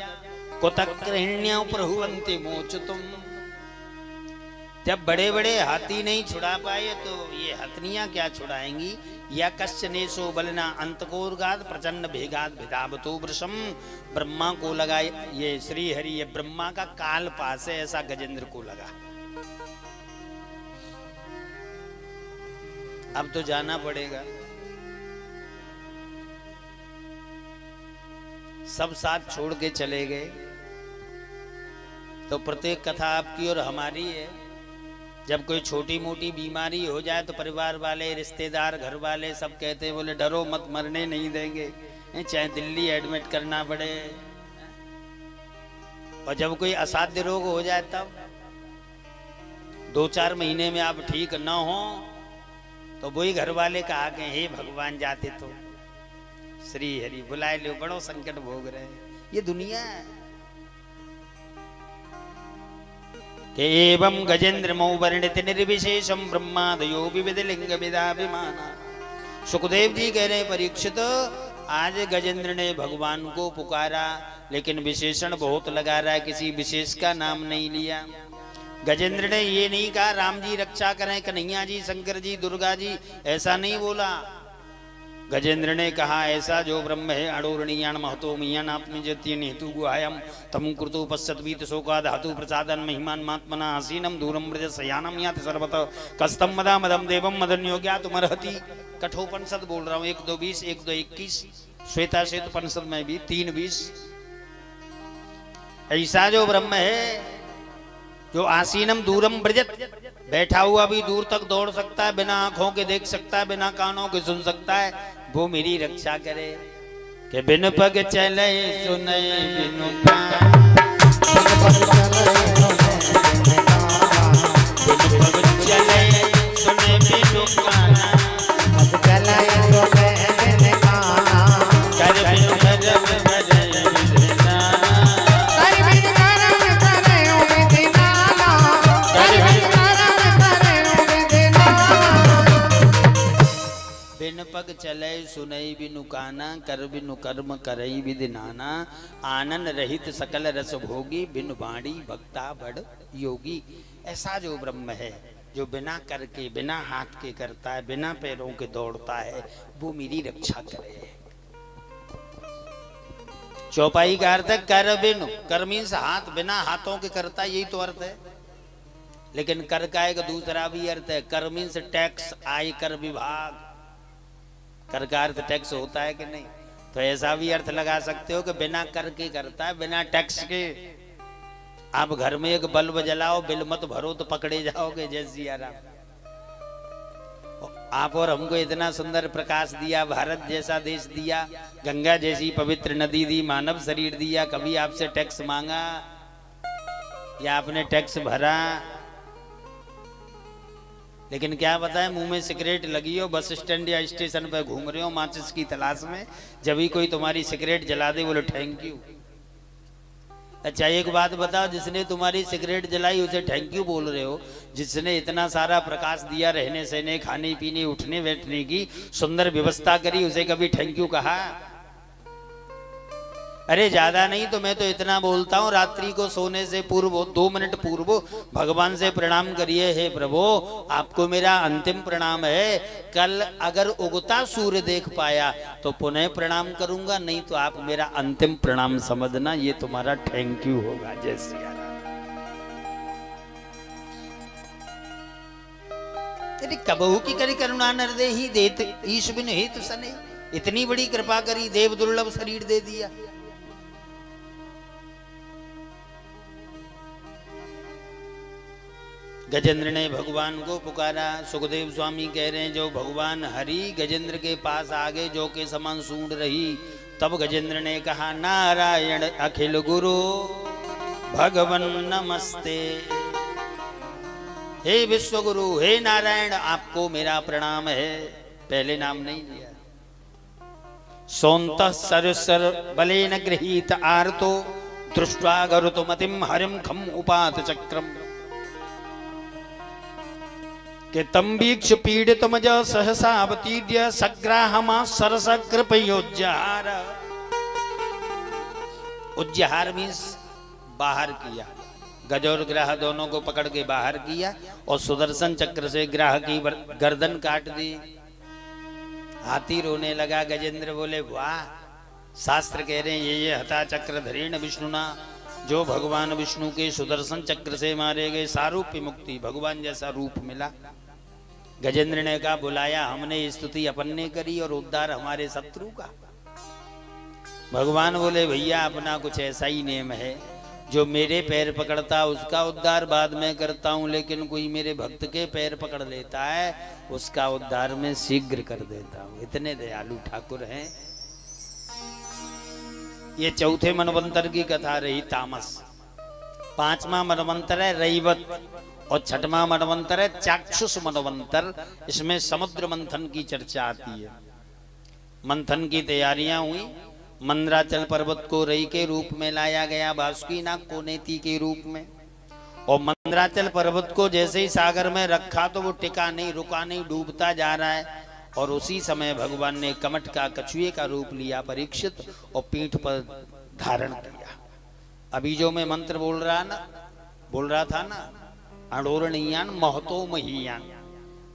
कुतकृण्य प्रहुवंति मोचतुम। जब बड़े बड़े हाथी नहीं छुड़ा पाए तो ये हथनियां क्या छुड़ाएंगी? या कश्चनेशो बलना अंतकोरगाद प्रचंड भेगाद भिदावतो वृषम, ब्रह्मा को लगा ये श्री हरि, ये ब्रह्मा का काल पास है, ऐसा गजेंद्र को लगा। अब तो जाना पड़ेगा। सब साथ छोड़ के चले गए। तो प्रत्येक कथा आपकी और हमारी है। जब कोई छोटी मोटी बीमारी हो जाए तो परिवार वाले, रिश्तेदार, घर वाले सब कहते हैं, बोले डरो मत, मरने नहीं देंगे, चाहे दिल्ली एडमिट करना पड़े। और जब कोई असाध्य रोग हो जाए तब 2-4 महीने में आप ठीक ना हो तो वही घर वाले कहा कि हे भगवान जाते तो श्री हरि बुलाए लो, बड़ो संकट भोग रहे। ये दुनिया है। कि एवं गजेंद्र मो वर्णित निर्विशेषम ब्रह्मादयो विविध लिंग विदाभिमाना। सुखदेव जी कह रहे परीक्षित, आज गजेंद्र ने भगवान को पुकारा लेकिन विशेषण बहुत लगा रहा है, किसी विशेष का नाम नहीं लिया। गजेंद्र ने ये नहीं कहा राम जी रक्षा करें, कन्हैया जी, शंकर जी, दुर्गा जी, ऐसा नहीं बोला। गजेंद्र ने कहा ऐसा जो ब्रह्म है अड़ोरणीयान महतो मियान आपने जतीन हेतु गुहायम तम कृतो पश्चतवीत शोका धातु प्रसादन महिमान मात्मना आसीनम दूरम ब्रज सयानम यात सर्वत कस्तम मदा मदम देवम मदन योग्या तुमरहति। कठोपनिषद बोल रहा हूँ 1 2 20 1 2 21, श्वेता श्वेत उपनिषद में भी 3 20। ऐसा जो ब्रह्म है जो आसीनम दूरम ब्रजत, बैठा हुआ भी दूर तक दौड़ सकता है, बिना आंखों के देख सकता है, बिना कानों के सुन सकता है, वो मेरी रक्षा करे। कि बिन पग चले सुने बिनु चले सुने बिनु काना पग चले सुनई बिनु काना कर बिनु कर्म करई विधि नाना आनंद रहित सकल रस भोगी बिनु बाणी भक्ता बड़ योगी। ऐसा जो ब्रह्म है जो बिना कर के बिना हाथ के करता है, बिना पैरों के दौड़ता है, वो मेरी रक्षा करे। चौपाई का अर्थ है कर बिनु, कर मीन्स हाथ, बिना हाथों के करता है, यही तो अर्थ है। लेकिन कर का एक दूसरा भी अर्थ है, कर मीन्स टैक्स, आयकर विभाग। कर का अर्थ टैक्स होता है कि नहीं? तो ऐसा भी अर्थ लगा सकते हो कि बिना कर के करता है, बिना टैक्स के। आप घर में एक बल्ब जलाओ, बिल मत भरो तो पकड़े जाओगे। जय सिया राम। आप और हमको इतना सुंदर प्रकाश दिया, भारत जैसा देश दिया, गंगा जैसी पवित्र नदी दी, मानव शरीर दिया, कभी आपसे टैक्स मांगा या आपने टैक्स भरा? लेकिन क्या बताएं, मुंह में सिगरेट लगी हो, बस स्टैंड या स्टेशन पर घूम रहे हो माचिस की तलाश में, जब भी कोई तुम्हारी सिगरेट जला दे बोलो थैंक यू। अच्छा एक बात बताओ, जिसने तुम्हारी सिगरेट जलाई उसे थैंक यू बोल रहे हो? जिसने इतना सारा प्रकाश दिया, रहने सहने, खाने पीने, उठने बैठने की सुंदर व्यवस्था करी, उसे कभी थैंक यू कहा? अरे ज्यादा नहीं तो मैं तो इतना बोलता हूँ, रात्रि को सोने से पूर्व 2 मिनट पूर्व भगवान से प्रणाम करिए, हे प्रभु आपको मेरा अंतिम प्रणाम है। कल अगर उगता सूर्य देख पाया तो पुनः प्रणाम करूंगा, नहीं तो आप मेरा अंतिम प्रणाम समझना, ये तुम्हारा थैंक यू होगा। जय सिया राम। कबहू की करी करुणा नरदे ही देत ईश बिन हित सने। इतनी बड़ी कृपा करी, देव दुर्लभ शरीर दे दिया। गजेंद्र ने भगवान को पुकारा। सुखदेव स्वामी कह रहे हैं जो भगवान हरि गजेंद्र के पास आगे जो के समान सूंढ रही, तब गजेंद्र ने कहा नारायण अखिल गुरु भगवन नमस्ते। हे विश्व गुरु, हे नारायण, आपको मेरा प्रणाम है। पहले नाम नहीं लिया। सोंत सरसर बलेन गृहीत आर्तो दृष्ट्वा गरुतमतिम हरिम खम उपात चक्रम। के तंबीक्ष पीड़ित मज सहसावतीर्य सग्राहमा सरस कृपयोज्जहार। उज्जहार मीन्स बाहर किया, गज और ग्राह दोनों को पकड़ के बाहर किया और सुदर्शन चक्र से ग्राह की गर्दन काट दी। हाथी रोने लगा। गजेंद्र बोले वाह, शास्त्र कह रहे हैं ये हता चक्र धरेण विष्णुना, जो भगवान विष्णु के सुदर्शन चक्र से मारे गए, सारूप्य मुक्ति, भगवान जैसा रूप मिला। गजेंद्र ने कहा बुलाया हमने, स्तुति अपन ने करी और उद्धार हमारे शत्रु का। भगवान बोले भैया अपना कुछ ऐसा ही नेम है, जो मेरे पैर पकड़ता उसका उद्धार बाद में करता हूं, लेकिन कोई मेरे भक्त के पैर पकड़ लेता है उसका उद्धार में शीघ्र कर देता हूं। इतने दयालु ठाकुर हैं। ये चौथे मनवंतर की कथा रही तामस। 5वां मनवंतर है रैवत और 6वां मनवंतर है चाक्षुष मनवंतर। इसमें समुद्र मंथन की चर्चा आती है। मंथन की तैयारियां हुई। मंदराचल पर्वत को रई के रूप में लाया गया, बासुकी नाग को नेति के रूप में, और मंदराचल पर्वत को जैसे ही सागर में रखा तो वो टिका नहीं, रुका नहीं, डूबता जा रहा है। और उसी समय भगवान ने कमट का कछुए का रूप लिया परीक्षित और पीठ पर धारण किया। अभी जो मैं मंत्र बोल रहा था ना, अणोरणीयान महतो महीयान,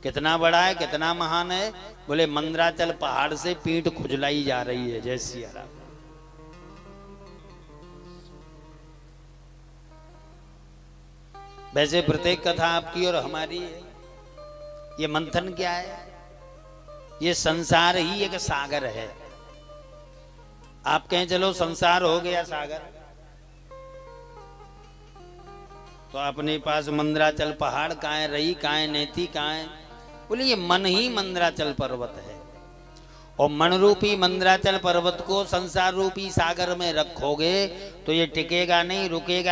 कितना बड़ा है, कितना महान है। बोले मंदराचल पहाड़ से पीठ खुजलाई जा रही है। जय सिया राम। वैसे प्रत्येक कथा आपकी और हमारी है। ये मंथन क्या है? ये संसार ही एक सागर है। आप कहें चलो संसार हो गया सागर, तो अपने पास मंदराचल पहाड़ कहाँ है, रही कहाँ है, नेति कहाँ है? बोले ये मन ही मंदराचल पर्वत है। और मन रूपी मंदराचल पर्वत को संसार रूपी सागर में रखोगे तो ये टिकेगा नहीं, रुकेगा